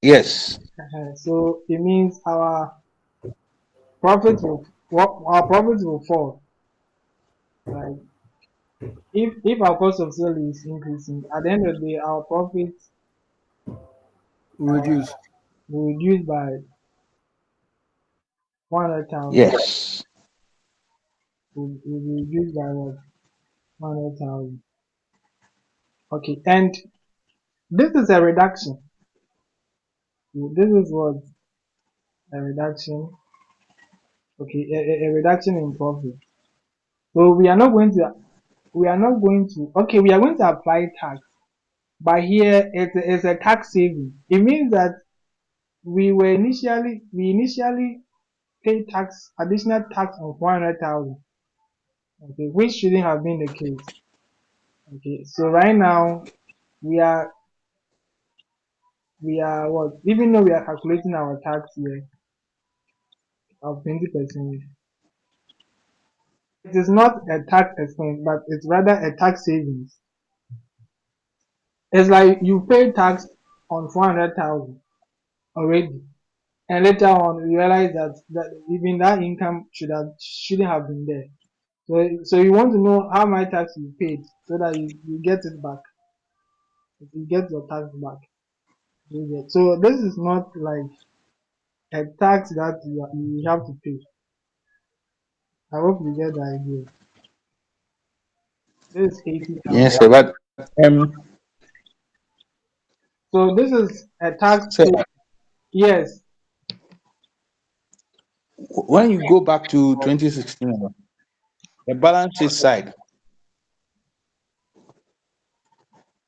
Yes. So it means profit will our profit will fall. Right? If our cost of sale is increasing, at the end of the day, our profit Reduce. will reduce by 100,000. Yes. Will be reduced by what? 100,000. Okay, and this is a reduction. This is what a reduction. Okay, a reduction in profit. So we are not going to okay, we are going to apply tax, but here it's a tax saving. It means that we initially pay tax, additional tax of 100,000. Okay, which shouldn't have been the case. Okay, so right now we are what, even though we are calculating our tax here of 20%, it is not a tax expense, but it's rather a tax savings. It's like you pay tax on 400,000 already, and later on you realize that even that income shouldn't have been there. So you want to know how much tax you paid so that you get it back. You get your tax back. So this is not like a tax that you have to pay. I hope you get the idea. This is 80,000. Yes, sir. But So this is a tax sir, pay. Yes, when you go back to 2016, the balance sheet side,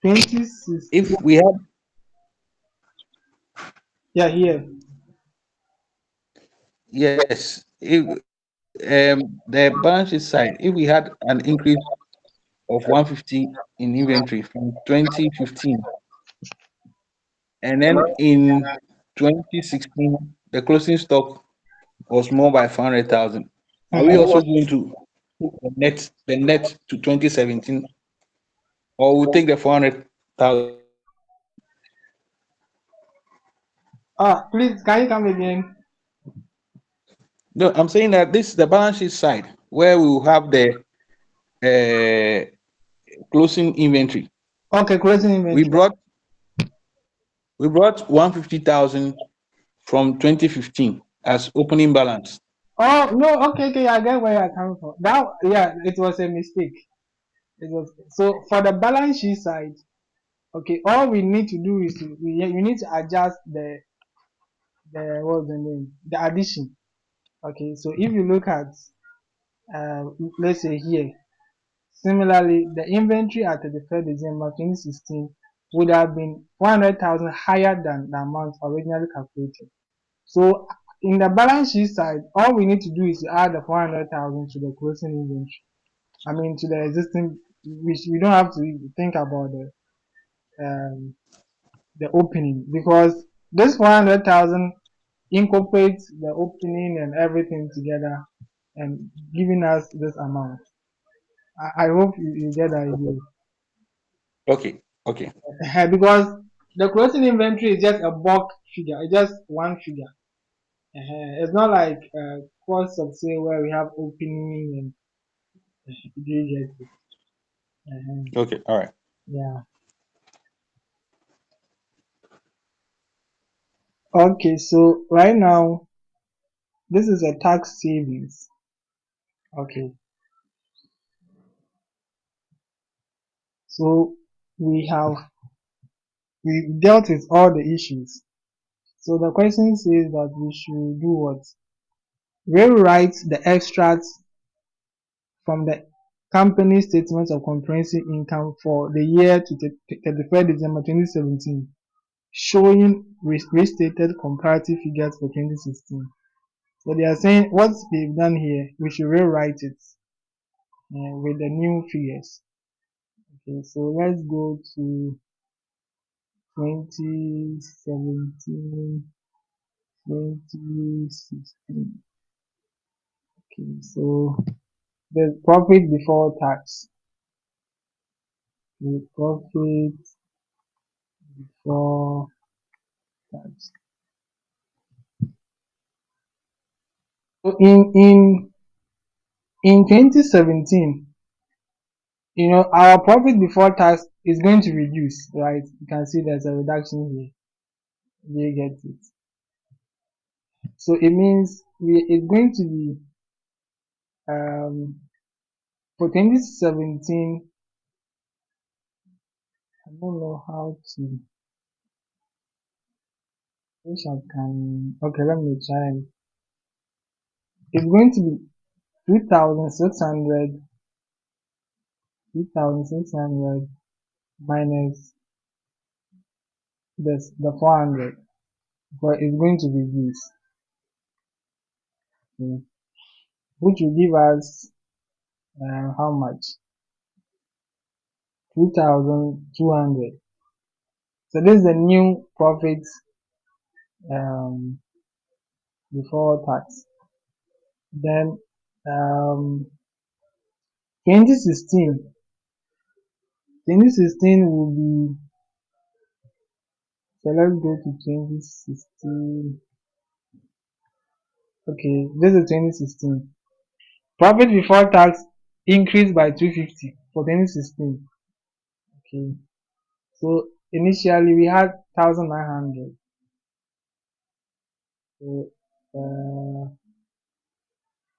26. if we had Yeah, here. yes, if the balance sheet side, if we had an increase of 150 in inventory from 2015, and then in 2016 the closing stock was more by 400,000. Are we Mhm. also going to put the net to 2017, or we'll take the 400,000? Please, can you come again? No, I'm saying that this is the balance sheet side where we will have the uh, closing inventory. Okay, closing We inventory. brought we brought 150,000 from 2015 as opening balance. Oh no, okay, I get where you're coming from. That yeah, it was a mistake. It was so for the balance sheet side. Okay, all we need to do is we need to adjust the what's the name, the addition. Okay, so if you look at uh, let's say here, similarly, the inventory at the 31st December 2016 would have been 100,000 higher than the amount originally calculated. So in the balance sheet side, all we need to do is to add the 400,000 to the closing inventory. I mean, to the existing, we don't have to think about the opening, because this 400,000 incorporates the opening and everything together and giving us this amount. I hope you get the idea. Okay, okay, Because the closing inventory is just a bulk figure, it's just one figure. It's not like cost of sale where we have opening and do you get it? okay, all right. Yeah. Okay, so right now this is a tax savings. Okay, so we have we dealt with all the issues. So the question says that we should do what? Rewrite the extracts from the company statement of comprehensive income for the year to 31st December 2017, showing restated comparative figures for 2016. So they are saying what they've done here, we should rewrite it with the new figures. Okay, so let's go to 2017 2016. Okay, so the profit before tax. The profit before tax. So in 2017, our profit before tax is going to reduce, right? You can see there's a reduction here. They get it. So it means it's going to be for 2017. I don't know how to. Wish I can. Okay, let me try. It's going to be 2,600, 2,600 minus the 400, but it's going to reduce, okay, which will give us how much? 2,200. So this is the new profit um, before tax. Then um, 2016, 2016 will be, so let's go to 2016. Okay, this is 2016. Profit before tax increased by 250 for 2016. Okay, so initially we had 1,900. So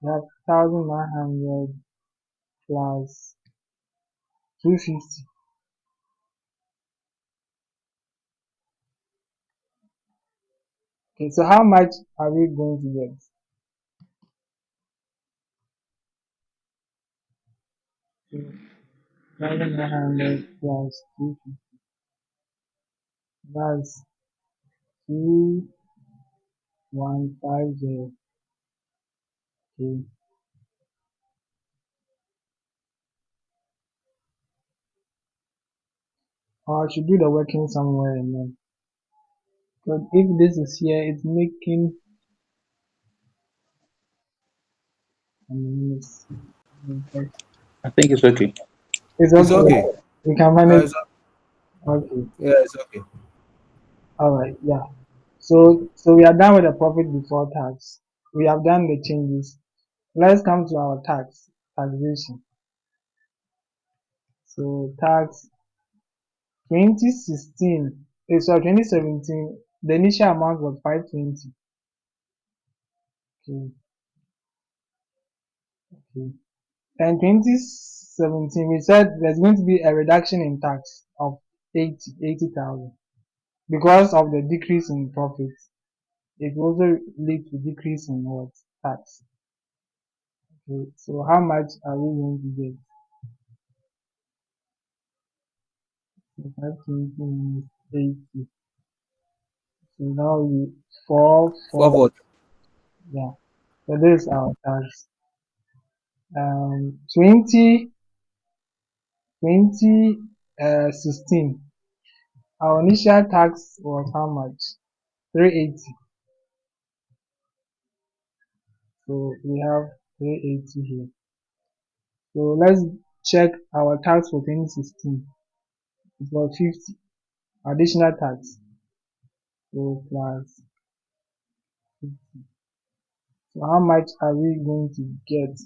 we have 1,900 plus 250. Okay, so how much are we going to get? 1,900 plus 250. That's 2,150. Okay. Or I should do the working somewhere and then. Because if this is here, it's making let's see. I think it's okay. It's It's okay. okay. We can manage. It's, Okay. yeah, it's okay. All right. Yeah. So we are done with the profit before tax. We have done the changes. Let's come to our taxation. So tax 2016, sorry, 2017, the initial amount was 520. Okay, okay. And 2017, we said there's going to be a reduction in tax of 80,000 because of the decrease in profits. It will also lead to decrease in what? Tax. Okay, so how much are we going to get? So 520 minus 80. So now we 4, Forward. yeah. So this is our tax. 20, 2016, our initial tax was how much? 380. So we have 380 here. So let's check our tax for 2016. It was 50 additional tax. So plus 50. So how much are we going to get?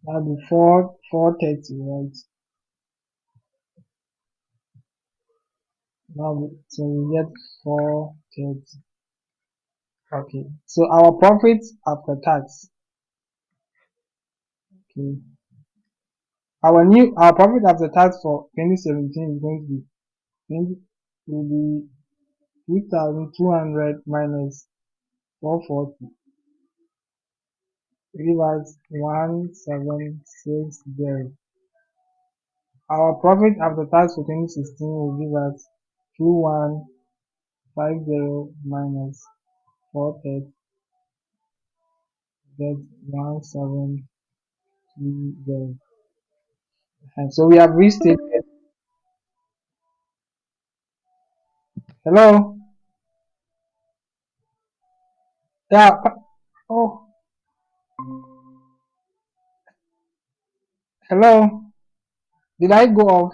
That'll be 430, right? Now so we get 430. Okay. So our profit after tax. Okay. Our profit after tax for 2017 is going to be 20 will be 2,200 minus 440, give us 1760. Our profit after tax for 2016 will give us 2150 minus 430, get 1720. And so we have restated Hello? Yeah. Oh, hello? Did I go off?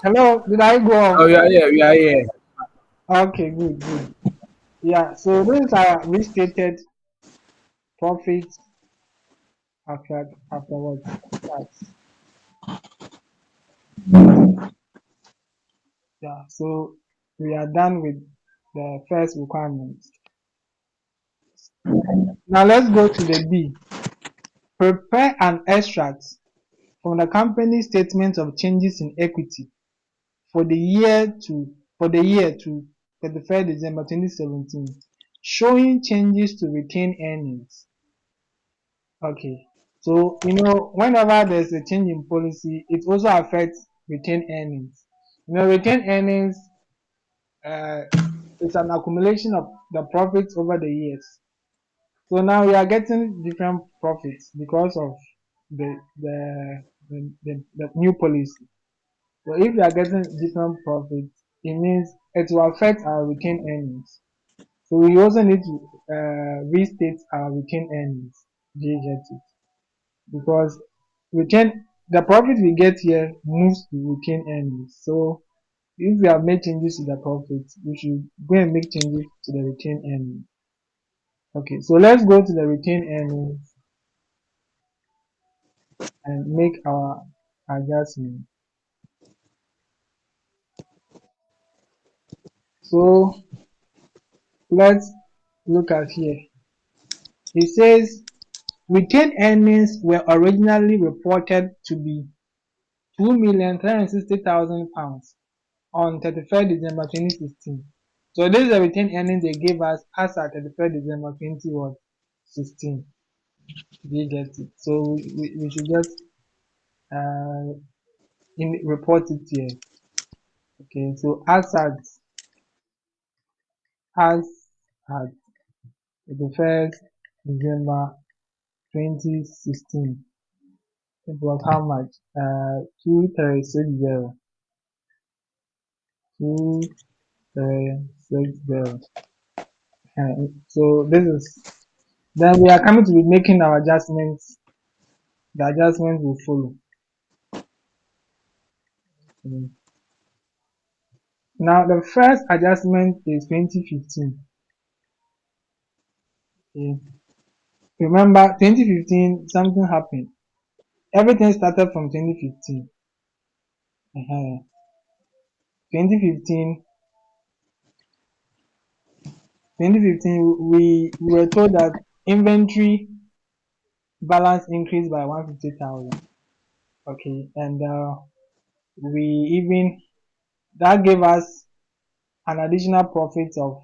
Hello? Did I go off? Oh, yeah, yeah, yeah, yeah. Okay, good, good. Yeah, so these are restated profits afterwards. Tax. Yeah, so we are done with the first requirement. Now let's go to the B. Prepare an extract from the company statement of changes in equity for the year to 31st December 2017, showing changes to retained earnings. Okay, so whenever there's a change in policy, it also affects retained earnings. Retained earnings uh, is an accumulation of the profits over the years. So now we are getting different profits because of the new policy. So if we are getting different profits, it means it will affect our retained earnings. So we also need to restate our retained earnings. Do you get it? Because the profit we get here moves to retained earnings. So if we have made changes to the profits, we should go and make changes to the retained earnings. Okay, so let's go to the retained earnings and make our adjustment. So let's look at here. It says retained earnings were originally reported to be £2,360,000 on 31st December 2016. So this is the retained earnings they gave us as at 31st December 2016. Do you get it? So we should just report it here. Okay, so as at 31st December 2016, it was how much? 2360. 2360. So this is then we are coming to be making our adjustments. The adjustments will follow. Mm. Now the first adjustment is 2015. Okay. Remember 2015 something happened. Everything started from 2015. 2015 2015 we were told that inventory balance increased by 150,000. Okay, and we even that gave us an additional profit of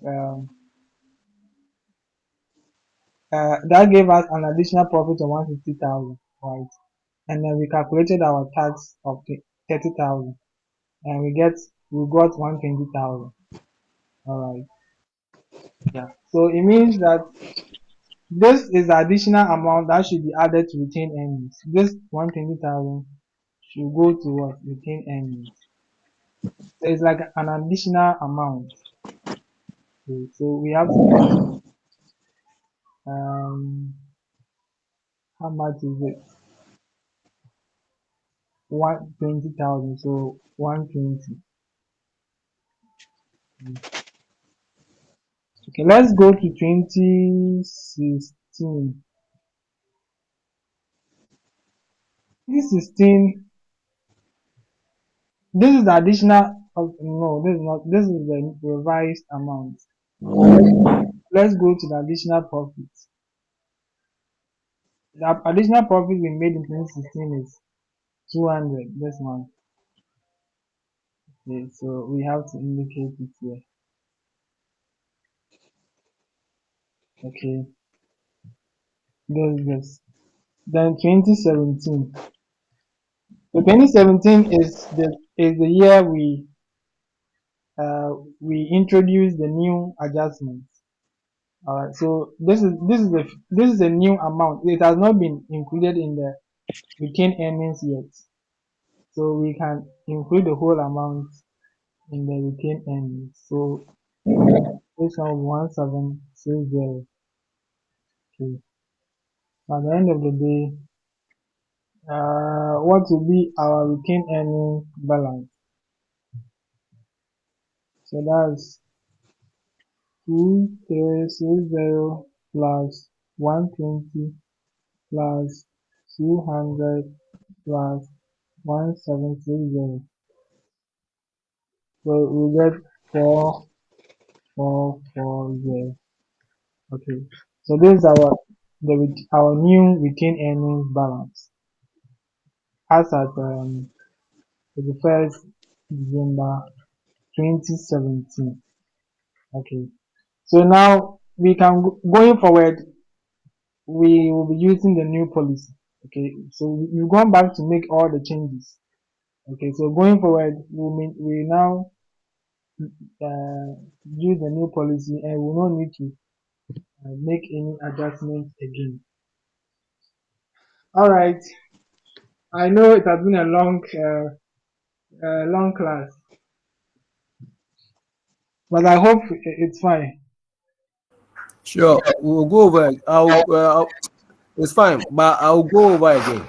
150,000, right? And then we calculated our tax of 30,000, and we got 120,000. All right, yeah. So it means that this is the additional amount that should be added to retained earnings. This 120,000 should go to what? Retained earnings. So it's like an additional amount. Okay, so we have to put how much is it? 120,000. So 120. Okay, let's go to 2016. 2016. This is the additional. No, this is not. This is the revised amount. Now let's go to the additional profits. The additional profit we made in 2016 is 200. This one. Okay, so we have to indicate it here. Okay, this. Then 2017. So 2017 is the year we introduced the new adjustments. All right. So this is a new amount. It has not been included in the retained earnings yet. So we can include the whole amount in the retained earnings. So this one 1760. Okay. So at the end of the day, what will be our retained earnings balance? So that's 2360 plus 120 plus 200 plus 1760. So we get 4440. Okay. So this is our new retained earnings balance as at 31st December 2017. Okay. So now we can going forward we will be using the new policy. Okay. So we've gone back to make all the changes. Okay. So going forward we now uh, use the new policy and we will not need to make any adjustments again. All right. I know it has been a long class, but I hope it's fine. Sure, we'll go over it. It's fine, but I'll go over again.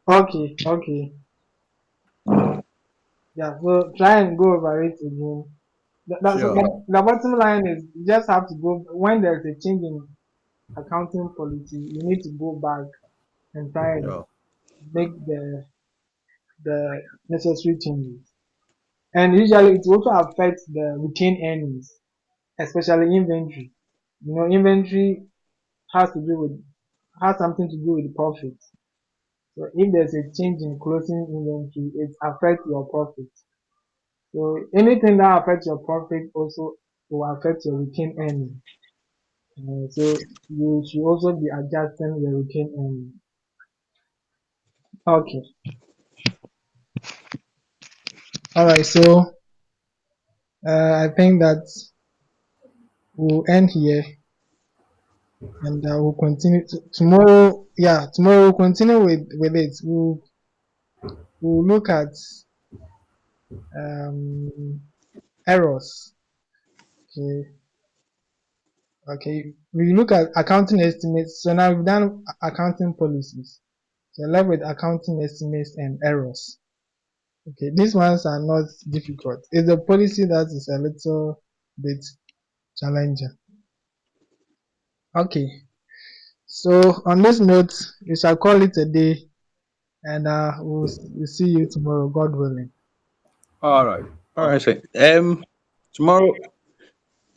Okay, okay. Yeah, so try and go over it again. So Sure, the bottom line is you just have to go when there's a change in accounting policy, you need to go back and try and sure. make the necessary changes. And usually it also affects the retained earnings, especially inventory. You know, inventory has to do with has something to do with profit. So if there's a change in closing inventory, it affects your profit. So anything that affects your profit also will affect your retained earnings. So you should also be adjusting your retained earnings. Okay. All right. So I think that we'll end here and we'll continue tomorrow. Yeah, tomorrow we'll continue with it. We'll look at um, errors. Okay. Okay, we look at accounting estimates. So now we've done accounting policies. So left with accounting estimates and errors. Okay, these ones are not difficult. It's the policy that is a little bit challenging. Okay, so on this note, we shall call it a day and we'll see you tomorrow, God willing. All right. All right, sir. Tomorrow,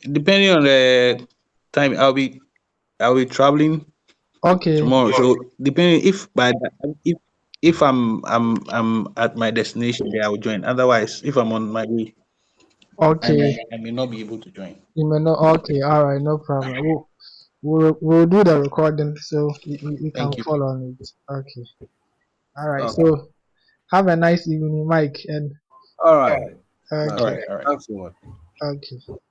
depending on the time, I'll be traveling Okay, tomorrow. So depending if I'm at my destination there, I will join. Otherwise, if I'm on my way, okay. I may not be able to join. You may know. Okay, all right, no problem. We'll do the recording so you can Thank you. follow on it. Okay, all right. Okay. So have a nice evening, Mike. And All right. All All okay, right. right, all right. Thanks so much. okay.